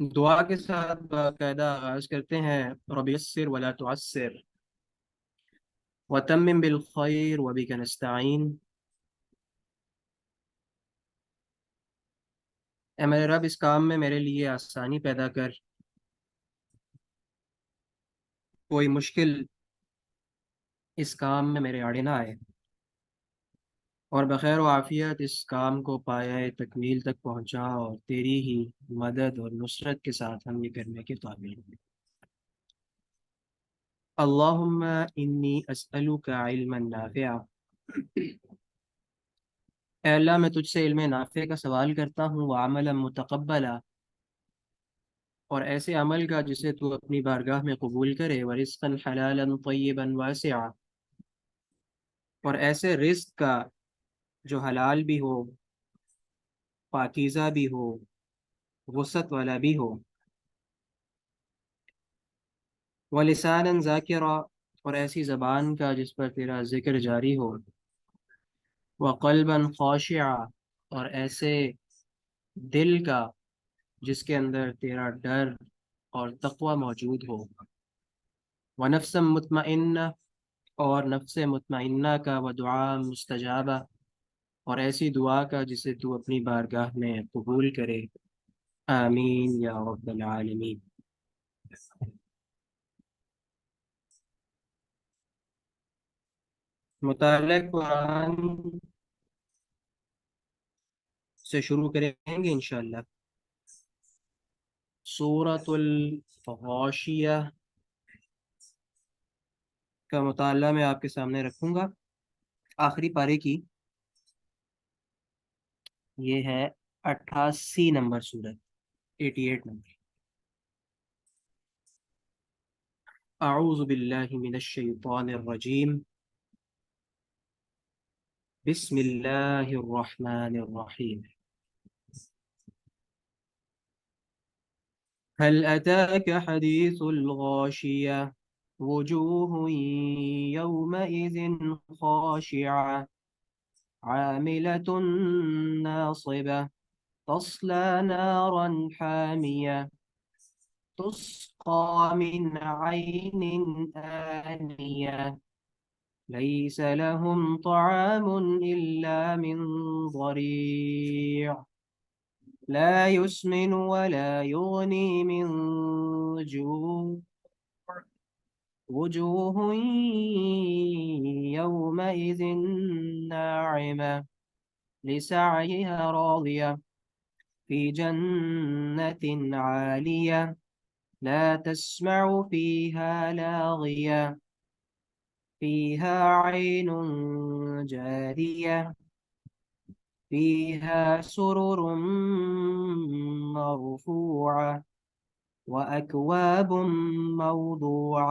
दुआ के साथ बाकायदा आगाज करते हैं। रब यस्सिर वला तुअस्सिर वतम्मिम बिल खैर वबिक नस्तईन। ऐ मेरे रब, इस काम में मेरे लिए आसानी पैदा कर, कोई मुश्किल इस काम में मेरे आड़े ना आए, और बखैर व आफियत इस काम को पाए तकमील तक पहुँचा, और तेरी ही मदद और नुसरत के साथ हम ये करने के काबिल हैं। अल्लाहुम्मा इन्नी अस्अलुका इल्मन नाफ़िआ। ऐ अल्लाह, मैं तुझसे इल्म नाफ़े का सवाल करता हूँ, व अमलन मुतक़ब्बला, और ऐसे अमल का जिसे तू अपनी बारगाह में कबूल करे, व रिज़्क़न हलालन तय्यिबन वासिआ, और ऐसे रिज़्क़ का जो हलाल भी हो, पाकीज़ा भी हो, वसत वाला भी हो। व लिसानन ज़ाकिरा, और ऐसी ज़बान का जिस पर तेरा जिक्र जारी हो। व क़ल्बन ख़ाशिआ, और ऐसे दिल का जिसके अंदर तेरा डर और तक़वा मौजूद हो। व नफ्सन मुतमइन्ना, और नफ्स मुतमइन्ना का। व दुआ मुस्तजाबा, और ऐसी दुआ का जिसे तू अपनी बारगाह में कबूल करे। आमीन या रब्बल आलमीन। मुताला कुरान से शुरू करेंगे इंशाअल्लाह। सूरतुल गाशिया का मुताला मैं आपके सामने रखूंगा, आखिरी पारे की। ये है 88 नंबर सूरत, 88 नंबर। अऊज़ु बिल्लाहि मिनश शैतानिर रजीम। बिस्मिल्लाहिर रहमानिर रहीम। हल अताक हदीसुल गाशिया वजूहुन यौमइज़िन खाशिआ आमिलतुन नासिबा तस्ला नारन हामिया तुस्क़ा मिन ऐनिन आनिया लैस लहुम तआमुन इल्ला मिन ज़रीअ ला युस्मिन वला युग़नी मिन जूअ वजूह यौमइज़िन नाइमा लिसअयिहा राज़िया फी जन्नतिन आलिया ला तस्मअु फीहा लाग़िया फीहा ऐनुन जारिया फीहा सुरुरुम मरफ़ूअह व अकवाबुम मौदूअह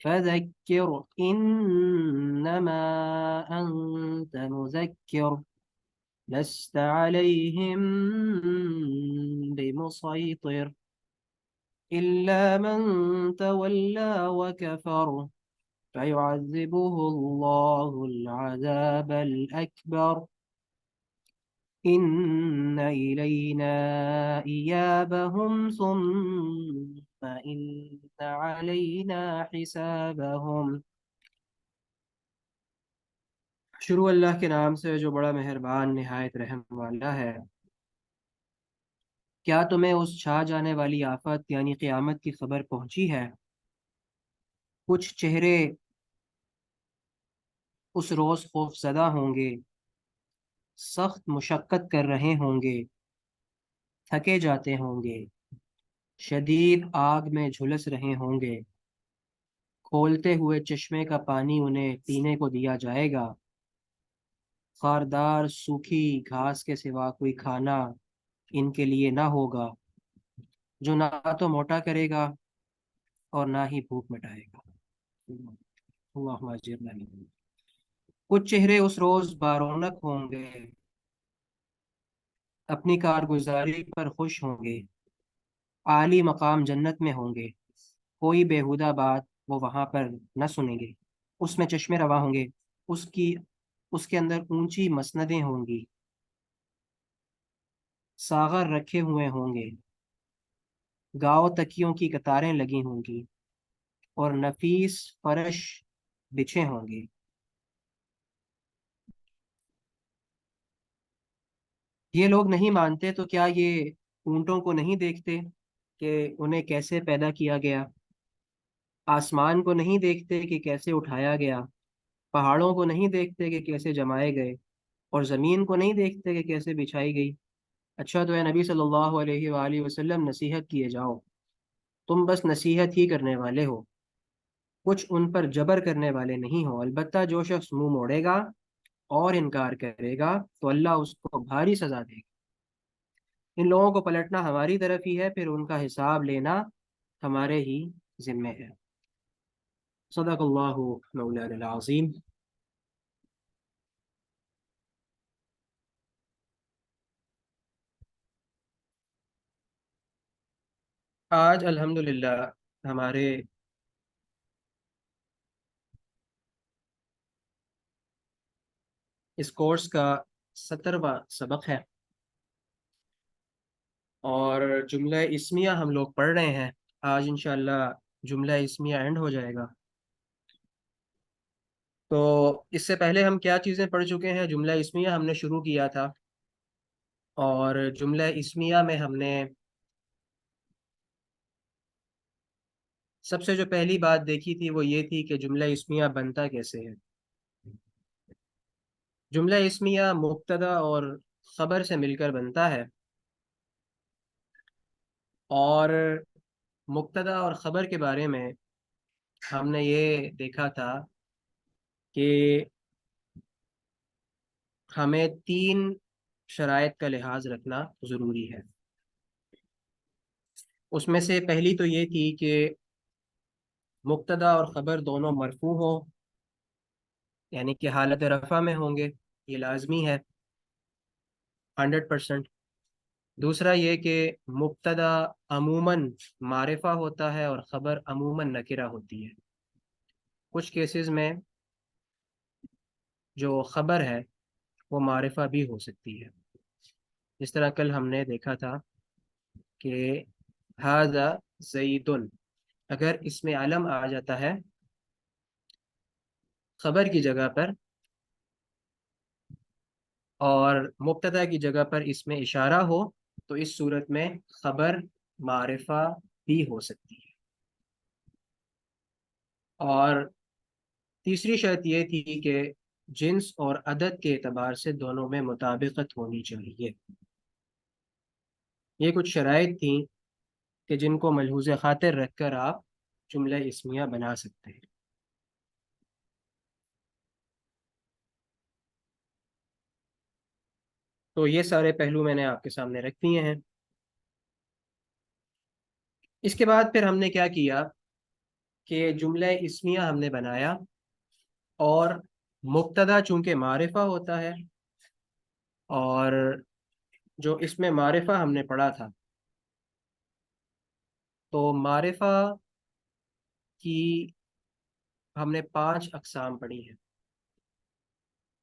फज़क्किर इन्नमा अंत मुज़क्किर लस्त अलैहिम बिमुसैतिर इल्ला मन तवल्ला व कफर फयुअज़्ज़िबुहु अल्लाहुल अज़ाबल अकबर इन्ना इलैना इयाबहुम सुम्मा इन्ना अलैना हिसाबहुम। शुरू अल्लाह के नाम से जो बड़ा मेहरबान निहायत रहम वाला है। क्या तुम्हें उस छा जाने वाली आफत यानी क़यामत की खबर पहुंची है? कुछ चेहरे उस रोज़ खौफज़दा होंगे, सख्त मुशक्क़त कर रहे होंगे, थके जाते होंगे, शदीद आग में झुलस रहे होंगे। खोलते हुए चश्मे का पानी उन्हें पीने को दिया जाएगा। खारदार सूखी घास के सिवा कोई खाना इनके लिए ना होगा, जो ना तो मोटा करेगा और ना ही भूख मिटाएगा। अल्लाहुम्मा अजिरना मिनहum। कुछ चेहरे उस रोज बारौनक होंगे, अपनी कारगुजारी पर खुश होंगे, आली मकाम जन्नत में होंगे। कोई बेहुदा बात वो वहां पर न सुनेंगे। उसमें चश्मे रवा होंगे, उसकी उसके अंदर ऊंची मसनदें होंगी, सागर रखे हुए होंगे, गाँव तकियों की कतारें लगी होंगी और नफीस फर्श बिछे होंगे। ये लोग नहीं मानते तो क्या ये ऊंटों को नहीं देखते कि उन्हें कैसे पैदा किया गया? आसमान को नहीं देखते कि कैसे उठाया गया? पहाड़ों को नहीं देखते कि कैसे जमाए गए? और ज़मीन को नहीं देखते कि कैसे बिछाई गई? अच्छा तो है नबी सल्लल्लाहु अलैहि वसल्लम, नसीहत किए जाओ। तुम बस नसीहत ही करने वाले हो, कुछ उन पर जबर करने वाले नहीं हो। अलबत्ता जो शख्स मुंह मोड़ेगा और इनकार करेगा तो अल्लाह उसको भारी सजा देगा। इन लोगों को पलटना हमारी तरफ ही है, फिर उनका हिसाब लेना हमारे ही जिम्मे है। सदक़ल्लाहु मौलाना अज़ीम। आज अल्हम्दुलिल्लाह हमारे इस कोर्स का 70वां सबक है और जुमला इस्मिया हम लोग पढ़ रहे हैं। आज इंशाअल्लाह जुमला इस्मिया एंड हो जाएगा। तो इससे पहले हम क्या चीज़ें पढ़ चुके हैं? जुमला इस्मिया हमने शुरू किया था और जुमला इस्मिया में हमने सबसे जो पहली बात देखी थी वो ये थी कि जुमला इस्मिया बनता कैसे है। जुमला इस्मिया मुब्तदा और खबर से मिलकर बनता है और मुब्तदा और ख़बर के बारे में हमने ये देखा था कि हमें तीन शराइत का लिहाज रखना ज़रूरी है। उसमें से पहली तो ये थी कि मुब्तदा और ख़बर दोनों मरफू हो, यानी कि हालत रफ़ा में होंगे, ये लाजमी है 100%। दूसरा ये कि मुब्तदा अमूमन मारिफा होता है और ख़बर अमूमन नकिरा होती है। कुछ केसेस में जो ख़बर है वो मारिफा भी हो सकती है। जिस तरह कल हमने देखा था कि हाजा ज़ईदुन, अगर इसमें आलम आ जाता है खबर की जगह पर और मुब्तदा की जगह पर इसमें इशारा हो, तो इस सूरत में खबर मारिफा भी हो सकती है। और तीसरी शर्त यह थी कि जिन्स और अदद के एतबार से दोनों में मुताबिकत होनी चाहिए। ये कुछ शराइत थी कि जिनको मलहूज़ खातिर रख कर आप जुमला इस्मिया बना सकते हैं। तो ये सारे पहलू मैंने आपके सामने रख दिए हैं। इसके बाद फिर हमने क्या किया कि जुमला इस्मिया हमने बनाया और मुब्तदा चूंकि मारिफा होता है, और जो इसमें मारिफा हमने पढ़ा था, तो मारिफा की हमने 5 अक़साम पढ़ी हैं।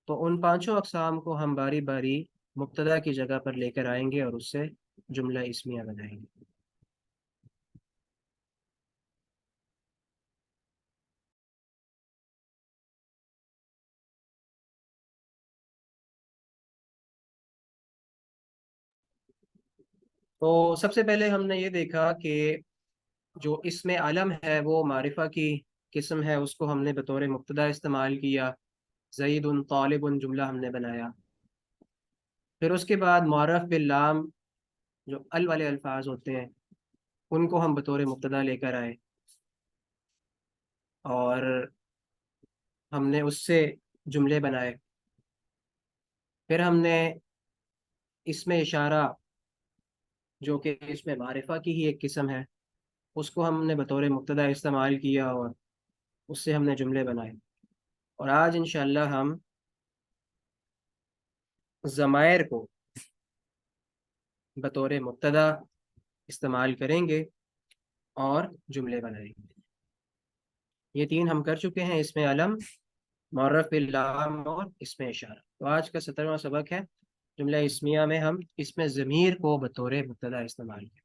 तो उन पांचों अक़साम को हम बारी बारी मुब्तदा की जगह पर लेकर आएंगे और उससे जुमला इस्मिया बनाएंगे। तो सबसे पहले हमने ये देखा कि जो इसमें आलम है वो मारिफा की किस्म है, उसको हमने बतौर मुब्तदा इस्तेमाल किया। ज़ईदुन तालिबुन जुमला हमने बनाया। फिर उसके बाद मुअर्रफ बिल लाम, जो अल वाले अल्फाज होते हैं, उनको हम बतौर मुब्तदा लेकर आए और हमने उससे जुमले बनाए। फिर हमने इसमें इशारा, जो कि इसमें मारिफा की ही एक किस्म है, उसको हमने बतौर मुब्तदा इस्तेमाल किया और उससे हमने जुमले बनाए। और आज इंशाअल्लाह हम ज़मायर को बतौर मुब्तदा इस्तेमाल करेंगे और जुमले बनाएंगे। ये तीन हम कर चुके हैं, इसमें अलम, मुअर्रफ बिल लाम और इसमें इशारा। तो आज का 17वां सबक है जुमला इस्मिया में हम इसमें ज़मीर को बतौर मुब्तदा इस्तेमाल करें।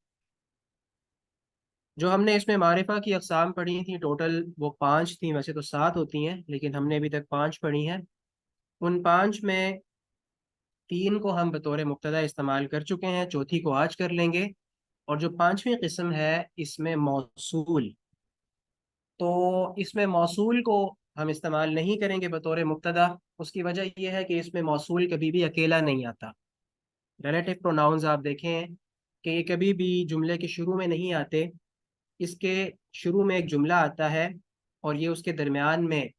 जो हमने इसमें मारिफा की अक़साम पढ़ी थी टोटल वो 5 थी, वैसे तो 7 होती हैं लेकिन हमने अभी तक 5 पढ़ी हैं। उन 5 में 3 को हम बतौर मुब्तदा इस्तेमाल कर चुके हैं, चौथी को आज कर लेंगे। और जो पांचवी किस्म है इसमें मौसूल, तो इसमें मौसूल को हम इस्तेमाल नहीं करेंगे बतौर मुब्तदा। उसकी वजह यह है कि इसमें मौसूल कभी भी अकेला नहीं आता। रिलेटिव प्रोनाउंस आप देखें कि ये कभी भी जुमले के शुरू में नहीं आते। इसके शुरू में एक जुमला आता है और ये उसके दरमियान में,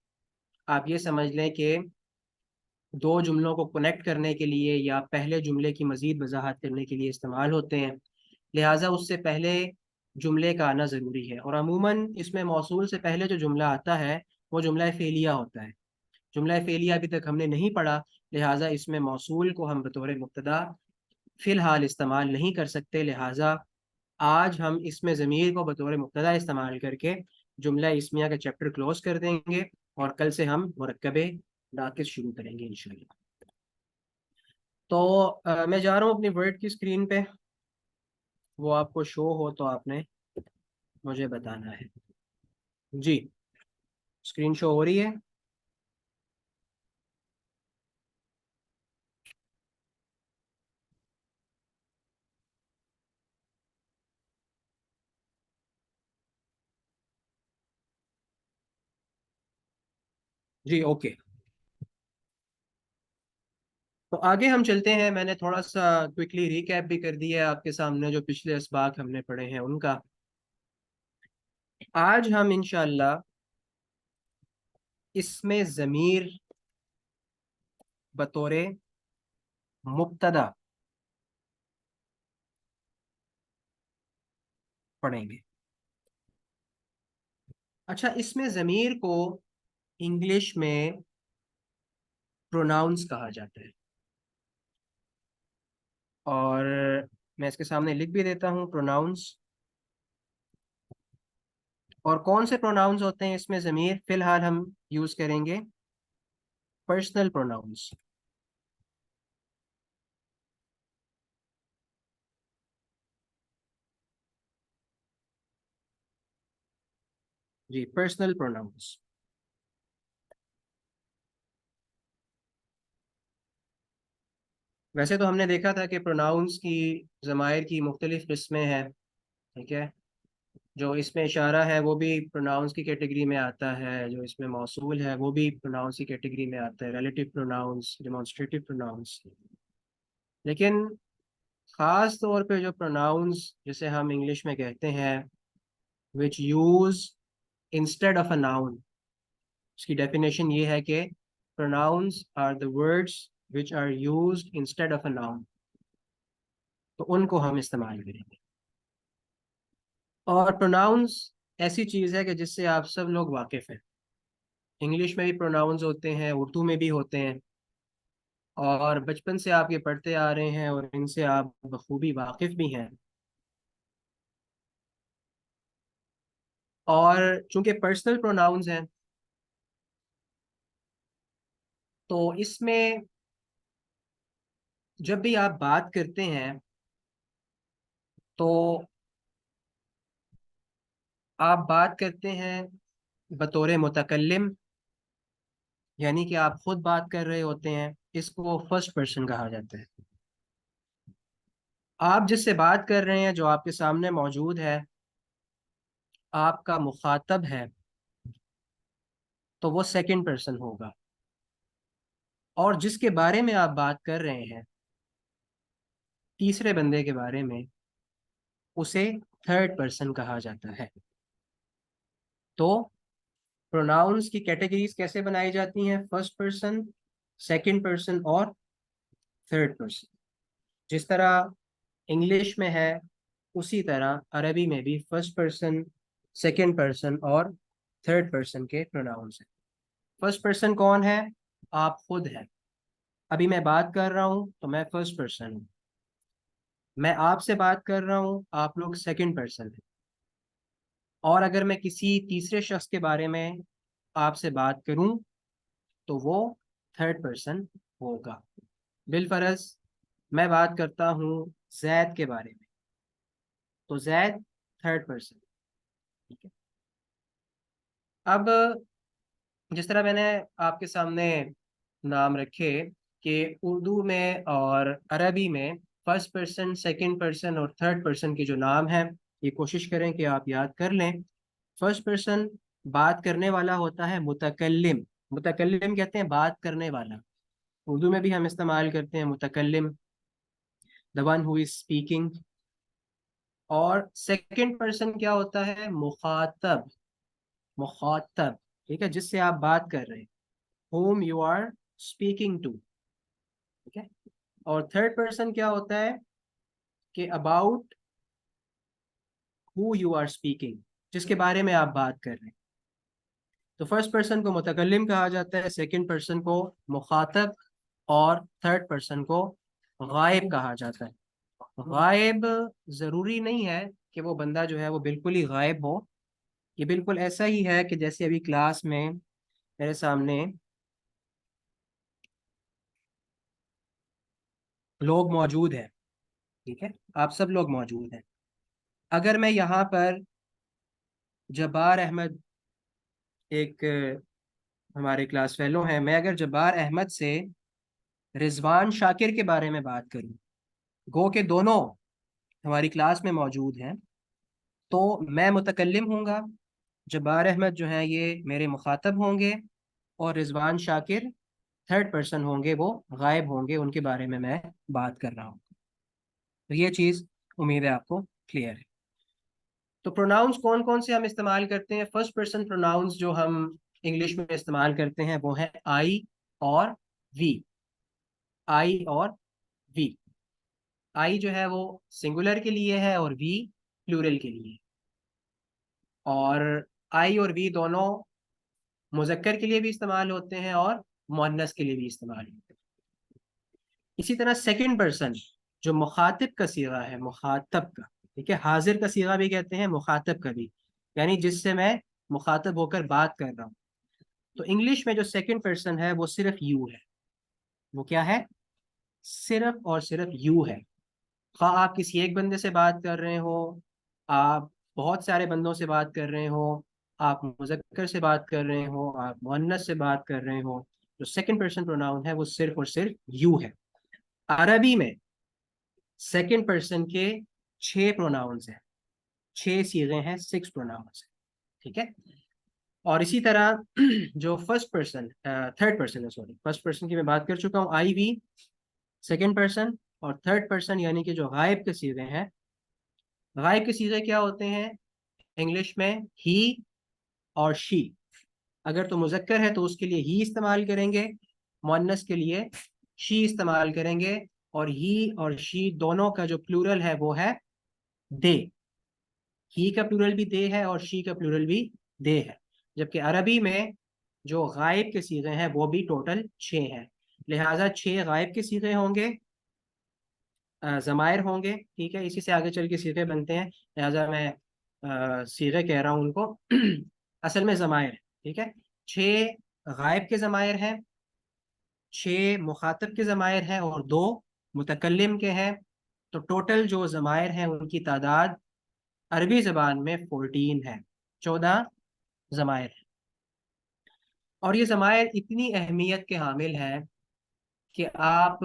आप ये समझ लें कि दो जुमलों को कनेक्ट करने के लिए या पहले जुमले की मज़ीद वजाहत करने के लिए इस्तेमाल होते हैं। लिहाजा उससे पहले जुमले का आना ज़रूरी है। और अमूमन इसमें मौसूल से पहले जो जुमला आता है वो जुमला फ़ेलिया होता है। जुमला फ़ेलिया अभी तक हमने नहीं पढ़ा, लिहाजा इसमें मौसूल को हम बतौर मुब्तदा फ़िलहाल इस्तेमाल नहीं कर सकते। लिहाजा आज हम इसमें ज़मीर को बतौर मुब्तदा इस्तेमाल करके जुमला इस्मिया का चैप्टर क्लोज कर देंगे और कल से हम मुरक्कबे नाक़िस शुरू करेंगे इंशाल्लाह। तो मैं जा रहा हूँ अपनी वर्ड की स्क्रीन पे, वो आपको शो हो तो आपने मुझे बताना है। जी, स्क्रीन शो हो रही है। जी ओके। तो आगे हम चलते हैं। मैंने थोड़ा सा क्विकली रिकैप भी कर दिया है आपके सामने जो पिछले असबाक हमने पढ़े हैं उनका। आज हम इंशाअल्लाह इसमें ज़मीर बतौर मुब्तदा पढ़ेंगे। अच्छा, इसमें ज़मीर को इंग्लिश में प्रोनाउंस कहा जाता है, और मैं इसके सामने लिख भी देता हूँ प्रोनाउंस। और कौन से प्रोनाउंस होते हैं इसमें ज़मीर फ़िलहाल हम यूज़ करेंगे? Personal pronouns. जी, पर्सनल प्रोनाउंस। वैसे तो हमने देखा था कि प्रोनाउंस की ज़मायर की मुख्तलिफ़ किस्में हैं, ठीक है। जो इसमें इशारा है वो भी प्रोनाउंस की कैटेगरी में आता है, जो इसमें मौसूल है वो भी प्रोनाउंस की कैटेगरी में आता है, रिलेटिव प्रोनाउंस, डेमोन्स्ट्रेटिव प्रोनाउंस। लेकिन ख़ास तौर पे जो प्रोनाउंस जिसे हम इंग्लिश में कहते हैं which use instead of a noun, उसकी डेफिनेशन ये है कि pronouns are the words which are used instead of a noun, तो उनको हम इस्तेमाल करेंगे। और प्रोनाउंस ऐसी चीज़ है कि जिससे आप सब लोग वाकिफ़ हैं। इंग्लिश में भी प्रोनाउंस होते हैं, उर्दू में भी होते हैं, और बचपन से आप ये पढ़ते आ रहे हैं और इनसे आप बखूबी वाकिफ़ भी हैं। और चूंकि पर्सनल प्रोनाउंस हैं, तो इसमें जब भी आप बात करते हैं तो आप बात करते हैं बतौर मुतकल्लिम, यानी कि आप खुद बात कर रहे होते हैं। इसको फर्स्ट पर्सन कहा जाता है। आप जिससे बात कर रहे हैं, जो आपके सामने मौजूद है, आपका मुखातब है, तो वो सेकंड पर्सन होगा। और जिसके बारे में आप बात कर रहे हैं, तीसरे बंदे के बारे में, उसे थर्ड पर्सन कहा जाता है। तो प्रोनाउंस की कैटेगरीज कैसे बनाई जाती हैं? फर्स्ट पर्सन, सेकंड पर्सन और थर्ड पर्सन। जिस तरह इंग्लिश में है, उसी तरह अरबी में भी फर्स्ट पर्सन, सेकंड पर्सन और थर्ड पर्सन के प्रोनाउंस हैं। फर्स्ट पर्सन कौन है? आप खुद हैं। अभी मैं बात कर रहा हूं तो मैं फर्स्ट पर्सन हूं। मैं आपसे बात कर रहा हूं, आप लोग सेकंड पर्सन हैं। और अगर मैं किसी तीसरे शख्स के बारे में आपसे बात करूं तो वो थर्ड पर्सन होगा। बिलफरज मैं बात करता हूं जैद के बारे में, तो जैद थर्ड पर्सन। ठीक है। अब जिस तरह मैंने आपके सामने नाम रखे कि उर्दू में और अरबी में फर्स्ट पर्सन, सेकंड पर्सन और थर्ड पर्सन के जो नाम हैं, ये कोशिश करें कि आप याद कर लें। फर्स्ट पर्सन बात करने वाला होता है मुतकल्लिम। मुतकल्लिम कहते हैं बात करने वाला। उर्दू में भी हम इस्तेमाल करते हैं मुतकल्लिम, the one who is speaking. और सेकंड पर्सन क्या होता है? मुखातब। मुखातब, ठीक है, जिससे आप बात कर रहे हैं, whom you are speaking to। ठीक है। और थर्ड पर्सन क्या होता है? कि about who you are speaking, जिसके बारे में आप बात कर रहे हैं। तो फर्स्ट पर्सन को मुतकल्लिम कहा जाता है, सेकंड पर्सन को मुखातब, और थर्ड पर्सन को गायब कहा जाता है। गायब ज़रूरी नहीं है कि वो बंदा जो है वो बिल्कुल ही गायब हो। ये बिल्कुल ऐसा ही है कि जैसे अभी क्लास में मेरे सामने लोग मौजूद हैं। ठीक है, आप सब लोग मौजूद हैं। अगर मैं यहाँ पर जब्बार अहमद, एक हमारे क्लास फेलो हैं, मैं अगर जब्बार अहमद से रिजवान शाकिर के बारे में बात करूं, गो के दोनों हमारी क्लास में मौजूद हैं, तो मैं मुतकल्लिम हूँगा। जब्बार अहमद जो हैं ये मेरे मुखातब होंगे, और रिजवान शाकिर थर्ड पर्सन होंगे, वो गायब होंगे, उनके बारे में मैं बात कर रहा हूँ। तो ये चीज़ उम्मीद है आपको क्लियर है। तो प्रोनाउंस कौन कौन से हम इस्तेमाल करते हैं? फर्स्ट पर्सन प्रोनाउंस जो हम इंग्लिश में इस्तेमाल करते हैं वो है आई और वी। आई और वी। आई जो है वो सिंगुलर के लिए है और वी प्लूरल के लिए। और आई और वी दोनों मुजक्कर के लिए भी इस्तेमाल होते हैं और मुअन्नस के लिए भी इस्तेमाल होते हैं। इसी तरह सेकंड पर्सन जो मुखातिब का सीगा है, मुखातब का, ठीक है, हाजिर का सीगा भी कहते हैं, मुखातब का भी, यानी जिससे मैं मुखातब होकर बात कर रहा हूँ। तो इंग्लिश में जो सेकंड पर्सन है वो सिर्फ यू है। वो क्या है? सिर्फ और सिर्फ यू है। खा आप किसी एक बंदे से बात कर रहे हो, आप बहुत सारे बंदों से बात कर रहे हो, आप मुज़क्कर से बात कर रहे हो, आप मुअन्नस से बात कर रहे हो, जो सेकंड पर्सन प्रोनाउन है वो सिर्फ और सिर्फ यू है। अरबी में सेकंड पर्सन के 6 प्रोनाउंस हैं, 6 सीगे हैं, 6 प्रोनाउंस हैं। ठीक है। और इसी तरह जो फर्स्ट पर्सन, थर्ड पर्सन है, सॉरी, फर्स्ट पर्सन की मैं बात कर चुका हूँ, आई वी, सेकंड पर्सन। और थर्ड पर्सन यानी कि जो गायब के सीगे हैं, गायब के सीगे क्या होते हैं इंग्लिश में? ही और शी। अगर तो मुजक्कर है तो उसके लिए ही इस्तेमाल करेंगे, मुअन्नस के लिए शी इस्तेमाल करेंगे। और ही और शी दोनों का जो प्लूरल है वो है दे। ही का प्लूरल भी दे है और शी का प्लूरल भी दे है। जबकि अरबी में जो गायब के सीगे हैं वो भी टोटल 6 हैं। लिहाजा 6 गायब के सीगे होंगे, ज़मायर होंगे। ठीक है, इसी से आगे चल के सीगे बनते हैं। लिहाजा मैं सीगे कह रहा हूँ उनको। असल में ज़मायर है। ठीक है, 6 गायब के ज़मायर हैं, 6 मुखातब के ज़मायर हैं और 2 मुतकल्लिम के हैं। तो टोटल जो ज़मायर हैं उनकी तादाद अरबी ज़बान में 14 है, 14 ज़मायर हैं। और ये ज़मायर इतनी अहमियत के हामिल हैं कि आप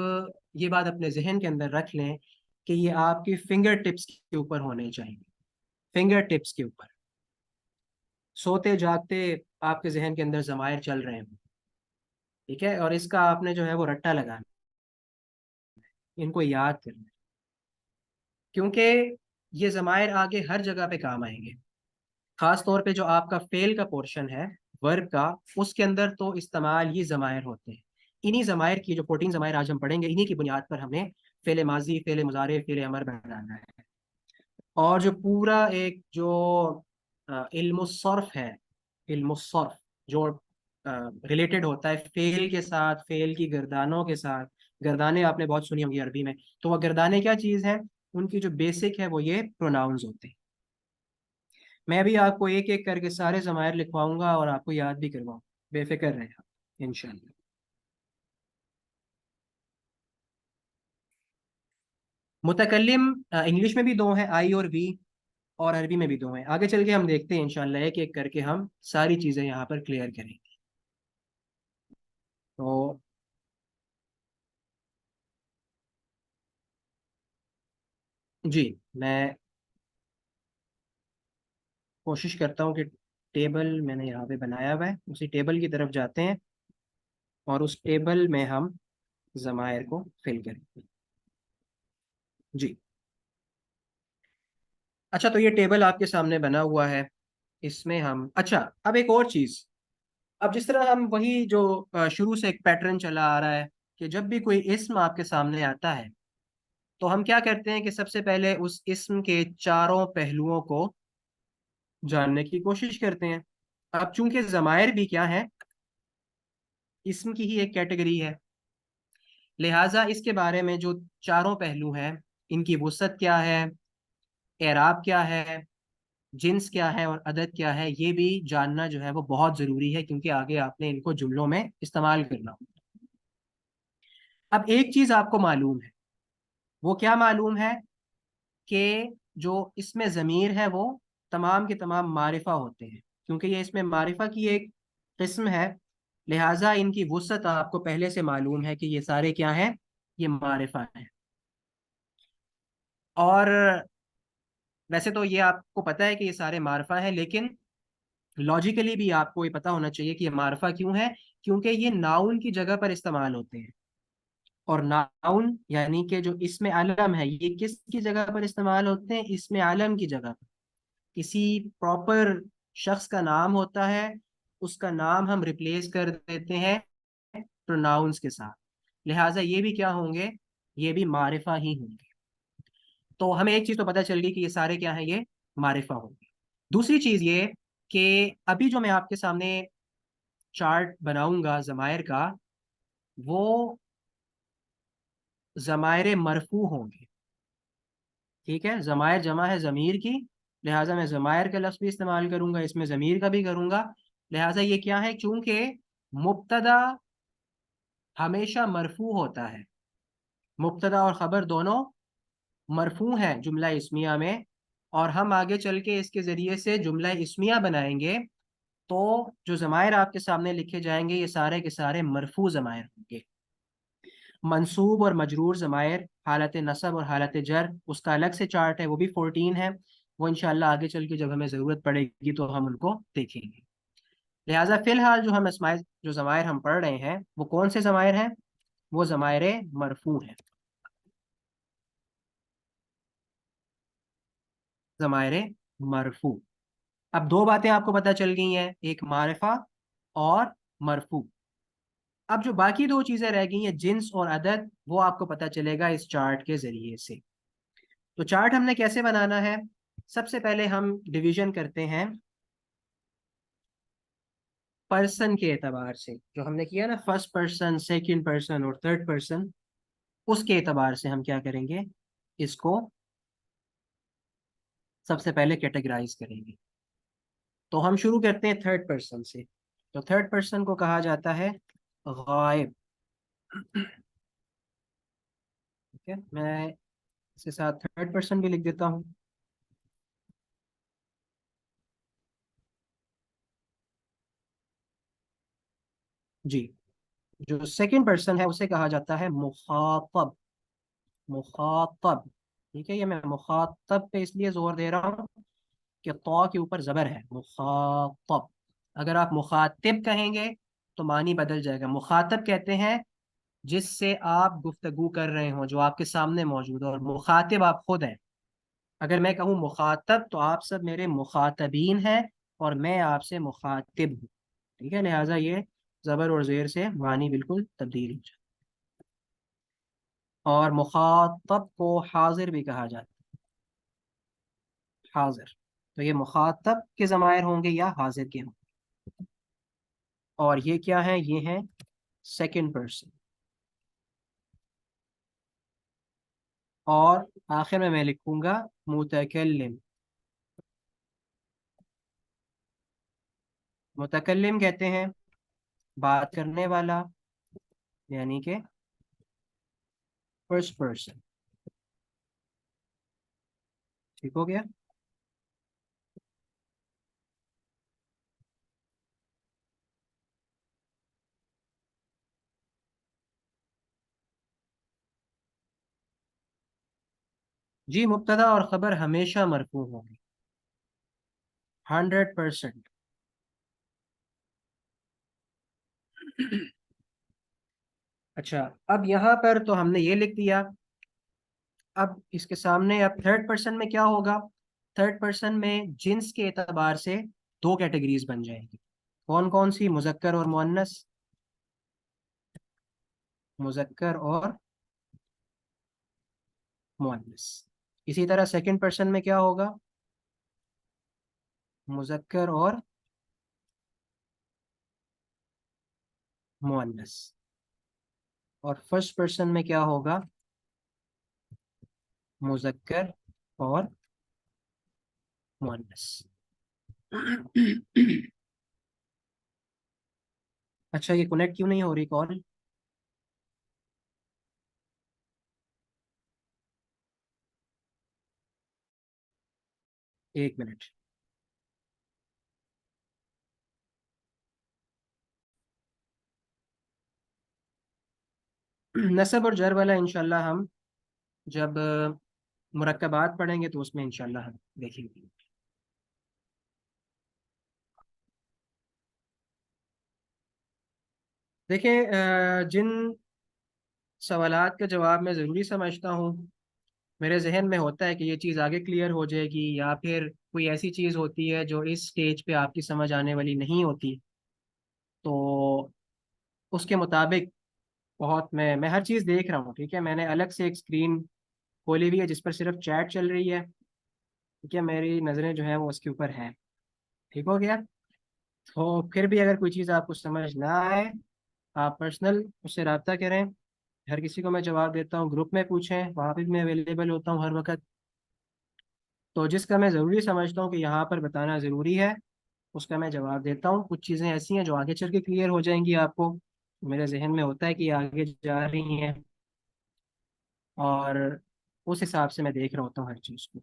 ये बात अपने जहन के अंदर रख लें कि ये आपकी फिंगर टिप्स के ऊपर होने चाहिए, फिंगर टिप्स के ऊपर। सोते जागते आपके जहन के अंदर ज़मायर चल रहे हैं। ठीक है, और इसका आपने जो है वो रट्टा लगाना, इनको याद करना है। क्योंकि ये ज़मायर आगे हर जगह पे काम आएंगे। खास तौर पे जो आपका फेल का पोर्शन है, वर्ब का, उसके अंदर तो इस्तेमाल ये ज़मायर होते हैं। इन्हीं ज़मायर की जो 14 ज़मायर आज हम पढ़ेंगे, इन्हीं की बुनियाद पर हमें फेल माजी, फेल मुजारे, फेल अमर बनाना है। और जो पूरा एक जो इल्मुस्सर्फ है, इल्मुस्सर्फ जो रिलेटेड होता है फेल के साथ, फेल की गर्दानों के साथ। गर्दाने आपने बहुत सुनी होंगी अरबी में। तो वह गर्दाने क्या चीज़ है, उनकी जो बेसिक है वो ये प्रोनाउंस होते हैं। मैं भी आपको एक एक करके सारे ज़मायर लिखवाऊंगा और आपको याद भी करवाऊंगा, बेफिक्र रहें आप, इंशाल्लाह। मुतकल्लिम इंग्लिश में भी 2 हैं, आई और वी, और अरबी में भी 2 हैं। आगे चल के हम देखते हैं इंशाल्लाह, एक एक करके हम सारी चीज़ें यहाँ पर क्लियर करेंगे। तो जी, मैं कोशिश करता हूँ कि टेबल मैंने यहाँ पे बनाया हुआ है, उसी टेबल की तरफ जाते हैं और उस टेबल में हम ज़मायर को फिल करेंगे। जी, अच्छा, तो ये टेबल आपके सामने बना हुआ है। इसमें हम, अच्छा, अब एक और चीज़। अब जिस तरह हम वही जो शुरू से एक पैटर्न चला आ रहा है कि जब भी कोई इस्म आपके सामने आता है तो हम क्या करते हैं कि सबसे पहले उस इस्म के चारों पहलुओं को जानने की कोशिश करते हैं। अब चूंकि ज़मायर भी क्या है, इस्म की ही एक कैटेगरी है, लिहाजा इसके बारे में जो चारों पहलू हैं, इनकी वुसअत क्या है, एराब क्या है, जिन्स क्या है और अदद क्या है, ये भी जानना जो है वो बहुत ज़रूरी है, क्योंकि आगे आपने इनको जुमलों में इस्तेमाल करना हो। अब एक चीज़ आपको मालूम है, वो क्या मालूम है कि जो इसमें ज़मीर है वो तमाम के तमाम मारिफा होते हैं। क्योंकि ये इसमें मारिफा की एक किस्म है, लिहाजा इनकी वुसअत आपको पहले से मालूम है कि ये सारे क्या हैं, ये मारिफा हैं। और वैसे तो ये आपको पता है कि ये सारे मारिफा हैं, लेकिन लॉजिकली भी आपको ये पता होना चाहिए कि ये मारिफा क्यों है। क्योंकि ये नाउन की जगह पर इस्तेमाल होते हैं। और नाउन यानी कि जो इसमें आलम है, ये किसकी जगह पर इस्तेमाल होते हैं, इसमें आलम की जगह पर। किसी प्रॉपर शख्स का नाम होता है, उसका नाम हम रिप्लेस कर देते हैं प्रोनाउंस के साथ। लिहाजा ये भी क्या होंगे, ये भी मारिफा ही होंगे। तो हमें एक चीज़ तो पता चल गई कि ये सारे क्या हैं, ये मारिफा होंगे। दूसरी चीज़ ये कि अभी जो मैं आपके सामने चार्ट बनाऊंगा ज़मायर का, वो ज़मायर मरफू होंगे। ठीक है, ज़मायर जमा है ज़मीर की, लिहाजा मैं ज़मायर का लफ्ज़ भी इस्तेमाल करूंगा, इसमें ज़मीर का भी करूंगा। लिहाजा ये क्या है, चूंकि मुब्तदा हमेशा मरफू होता है, मुब्तदा और ख़बर दोनों मरफू हैं जुमला इस्मिया में, और हम आगे चल के इसके ज़रिए से जुमला इस्मिया बनाएंगे। तो जो ज़मायर आपके सामने लिखे जाएंगे ये सारे के सारे मरफू ज़मायर होंगे। मंसूब और मजरूर ज़मायर, हालत नसब और हालत जर, उसका अलग से चार्ट है, वो भी 14 है। वो इंशाल्लाह आगे चल के जब हमें ज़रूरत पड़ेगी तो हम उनको देखेंगे। लिहाजा फ़िलहाल जो हम इसमाइल जो ज़मायर हम पढ़ रहे हैं वो कौन से ज़मायर हैं, वो ज़मायर मरफू हैं, ज़मायर मरफू। अब दो बातें आपको पता चल गई हैं, एक मारिफा और मरफू। अब जो बाकी दो चीज़ें रह गई हैं, जिन्स और अदद, वो आपको पता चलेगा इस चार्ट के ज़रिए से। तो चार्ट हमने कैसे बनाना है, सबसे पहले हम डिवीजन करते हैं पर्सन के एतबार से, जो हमने किया ना, फर्स्ट पर्सन, सेकंड पर्सन और थर्ड पर्सन, उसके एतबार से हम क्या करेंगे, इसको सबसे पहले कैटेगराइज करेंगे। तो हम शुरू करते हैं थर्ड पर्सन से। तो थर्ड पर्सन को कहा जाता है गायब। ठीक है, मैं इसके साथ थर्ड पर्सन भी लिख देता हूँ। जी। जो सेकंड पर्सन है उसे कहा जाता है मुखातब। मुखातब। ठीक है, ये मैं मुखातब पे इसलिए जोर दे रहा हूँ कि तो के ऊपर जबर है, मुखातब। अगर आप मुखातिब कहेंगे तो मानी बदल जाएगा। मुखातब कहते हैं जिससे आप गुफ्तगू कर रहे हो, जो आपके सामने मौजूद है, और मुखातिब आप खुद हैं। अगर मैं कहूँ मुखातब तो आप सब मेरे मुखातबीन हैं और मैं आपसे मुखातिब हूँ। ठीक है, लिहाजा ये ज़बर और ज़ेर से मानी बिल्कुल तब्दील हो जाए। और मुखातब को हाजिर भी कहा जाता है, हाजिर। तो ये मुखातब के ज़मायर होंगे या हाजिर के होंगे। और ये क्या है, ये है सेकंड पर्सन। और आखिर में मैं लिखूंगा मुतकल्लिम। मुतकल्लिम कहते हैं बात करने वाला, यानी कि फर्स्ट पर्सन। ठीक हो गया। जी, मुब्तदा और खबर हमेशा मरफू होंगे, 100%। अच्छा, अब यहाँ पर तो हमने ये लिख दिया। अब इसके सामने अब थर्ड पर्सन में क्या होगा। थर्ड पर्सन में जिन्स के एतबार से दो कैटेगरीज बन जाएंगी। कौन कौन सी, मुजक्कर और मुअन्नस। मुजक्कर और मुअन्नस। इसी तरह सेकंड पर्सन में क्या होगा, मुजक्कर और मुअन्नस। और फर्स्ट पर्सन में क्या होगा, मुजक्कर और मुअन्नस। अच्छा, ये कनेक्ट क्यों नहीं हो रही कॉल। 1 मिनट। नसब और जर वाला इंशाल्लाह हम जब मुरक्कबात पढ़ेंगे तो उसमें इंशाल्लाह हम देखेंगे। देखिए, जिन सवालात का जवाब मैं ज़रूरी समझता हूँ, मेरे जहन में होता है कि ये चीज़ आगे क्लियर हो जाएगी, या फिर कोई ऐसी चीज़ होती है जो इस स्टेज पे आपकी समझ आने वाली नहीं होती, तो उसके मुताबिक बहुत मैं हर चीज़ देख रहा हूँ। ठीक है, मैंने अलग से एक स्क्रीन खोली हुई है जिस पर सिर्फ चैट चल रही है। ठीक है, मेरी नज़रें जो है वो उसके ऊपर हैं। ठीक हो गया। तो फिर भी अगर कोई चीज़ आपको समझ ना आए, आप पर्सनल उससे रब्ता करें। हर किसी को मैं जवाब देता हूँ, ग्रुप में पूछें, वहाँ पे भी मैं अवेलेबल होता हूँ हर वक्त। तो जिसका मैं ज़रूरी समझता हूँ कि यहाँ पर बताना ज़रूरी है, उसका मैं जवाब देता हूँ। कुछ चीज़ें ऐसी हैं जो आगे चल के क्लियर हो जाएंगी आपको, मेरे जहन में होता है कि ये आगे जा रही हैं, और उस हिसाब से मैं देख रहा होता हूँ हर चीज़ को।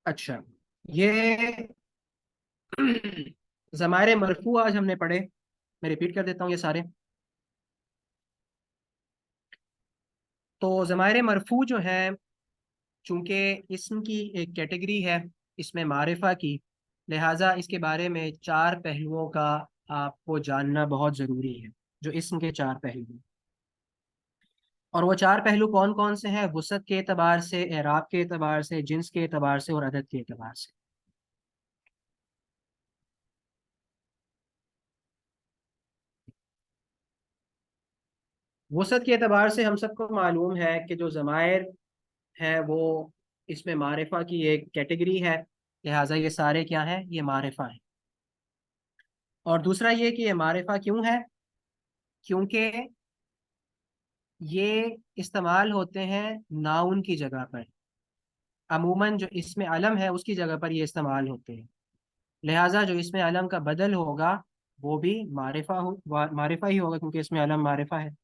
अच्छा, ये ज़मायरे मरफू आज हमने पढ़े। मैं रिपीट कर देता हूँ ये सारे। तो ज़मायरे मरफू जो है, चूंकि इसम की एक कैटेगरी है, इसमें मारिफा की, लिहाजा इसके बारे में चार पहलुओं का आपको जानना बहुत ज़रूरी है। जो इसम के चार पहलू हैं। और वो चार पहलू कौन कौन से हैं, वसअत के एतबार से, एराब के एतबार से, जिन्स के एतबार से और अदद के एतबार से। वसअत के एतबार से हम सबको मालूम है कि जो ज़मायर है वो इसमें मारिफा की एक कैटेगरी है, लिहाजा ये सारे क्या हैं, ये मारिफा है। और दूसरा ये कि ये मारिफा क्यों है, क्योंकि ये इस्तेमाल होते हैं नाउन की जगह पर। अमूमन जो इसमें अलम है उसकी जगह पर ये इस्तेमाल होते हैं, लिहाजा जो इसमें अलम का बदल होगा वो भी मारिफा ही होगा, क्योंकि इसमें अलम मारिफा है।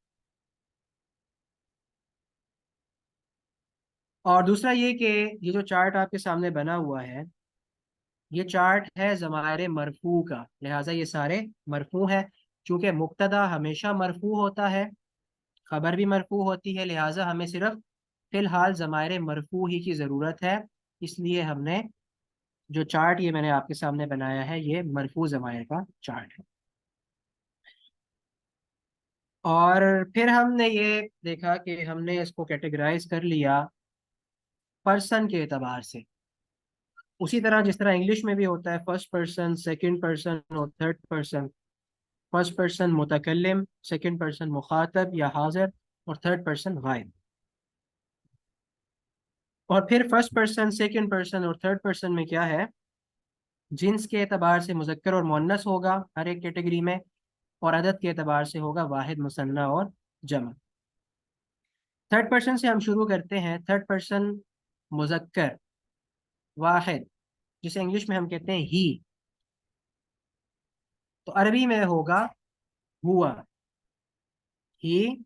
और दूसरा ये कि ये जो चार्ट आपके सामने बना हुआ है, ये चार्ट है ज़मायर मरफू का, लिहाजा ये सारे मरफू हैं। चूँकि मुब्तदा हमेशा मरफू होता है, खबर भी मरफू होती है, लिहाजा हमें सिर्फ फ़िलहाल ज़मायर मरफू ही की ज़रूरत है। इसलिए हमने जो चार्ट ये मैंने आपके सामने बनाया है, ये मरफू ज़मायर का चार्ट है। और फिर हमने ये देखा कि हमने इसको कैटेगराइज कर लिया पर्सन के एतबार से, उसी तरह जिस तरह इंग्लिश में भी होता है फर्स्ट पर्सन, सेकंड पर्सन और थर्ड पर्सन। फर्स्ट पर्सन मुतकल्लिम, सेकंड पर्सन मुखातब या हाजिर, और थर्ड पर्सन गायब। और फिर फर्स्ट पर्सन, सेकंड पर्सन और थर्ड पर्सन में क्या है, जिन्स के एतबार से मुजक्कर और मुअन्नस होगा हर एक कैटेगरी में, और अदद के एतबार से होगा वाहिद, मुसन्ना और जमा। थर्ड पर्सन से हम शुरू करते हैं। थर्ड पर्सन मुजक्कर वाहिद, जिसे इंग्लिश में हम कहते हैं ही, तो अरबी में होगा हुआ, ही,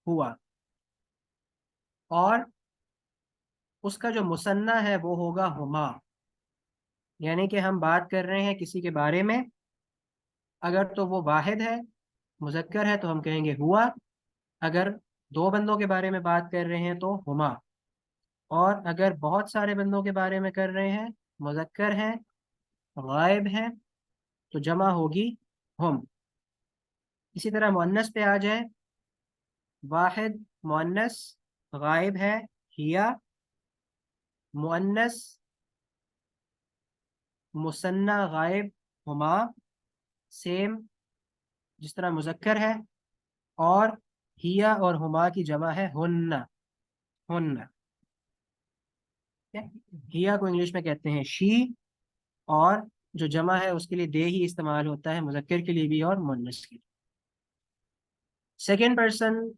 हुआ। और उसका जो मुसन्ना है वो होगा हुमा, यानी कि हम बात कर रहे हैं किसी के बारे में, अगर तो वो वाहिद है, मुजक्कर है, तो हम कहेंगे हुआ। अगर दो बंदों के बारे में बात कर रहे हैं तो हुमा। और अगर बहुत सारे बंदों के बारे में कर रहे हैं, मुजक्कर हैं, गायब हैं, तो जमा होगी हम। इसी तरह मुअन्नस पे आ जाए, वाहिद मुअन्नस, गायब है हिया, मुअन्नस मुसन्ना गायब हुमा, सेम जिस तरह मुजक्कर है। और हिया और हुमा की जमा है हुन्ना, हुन्ना। ठीक है? हिया को इंग्लिश में कहते हैं शी, और जो जमा है उसके लिए दे ही इस्तेमाल होता है, मुजक्कर के लिए भी और मुअन्नस के लिए। सेकेंड पर्सन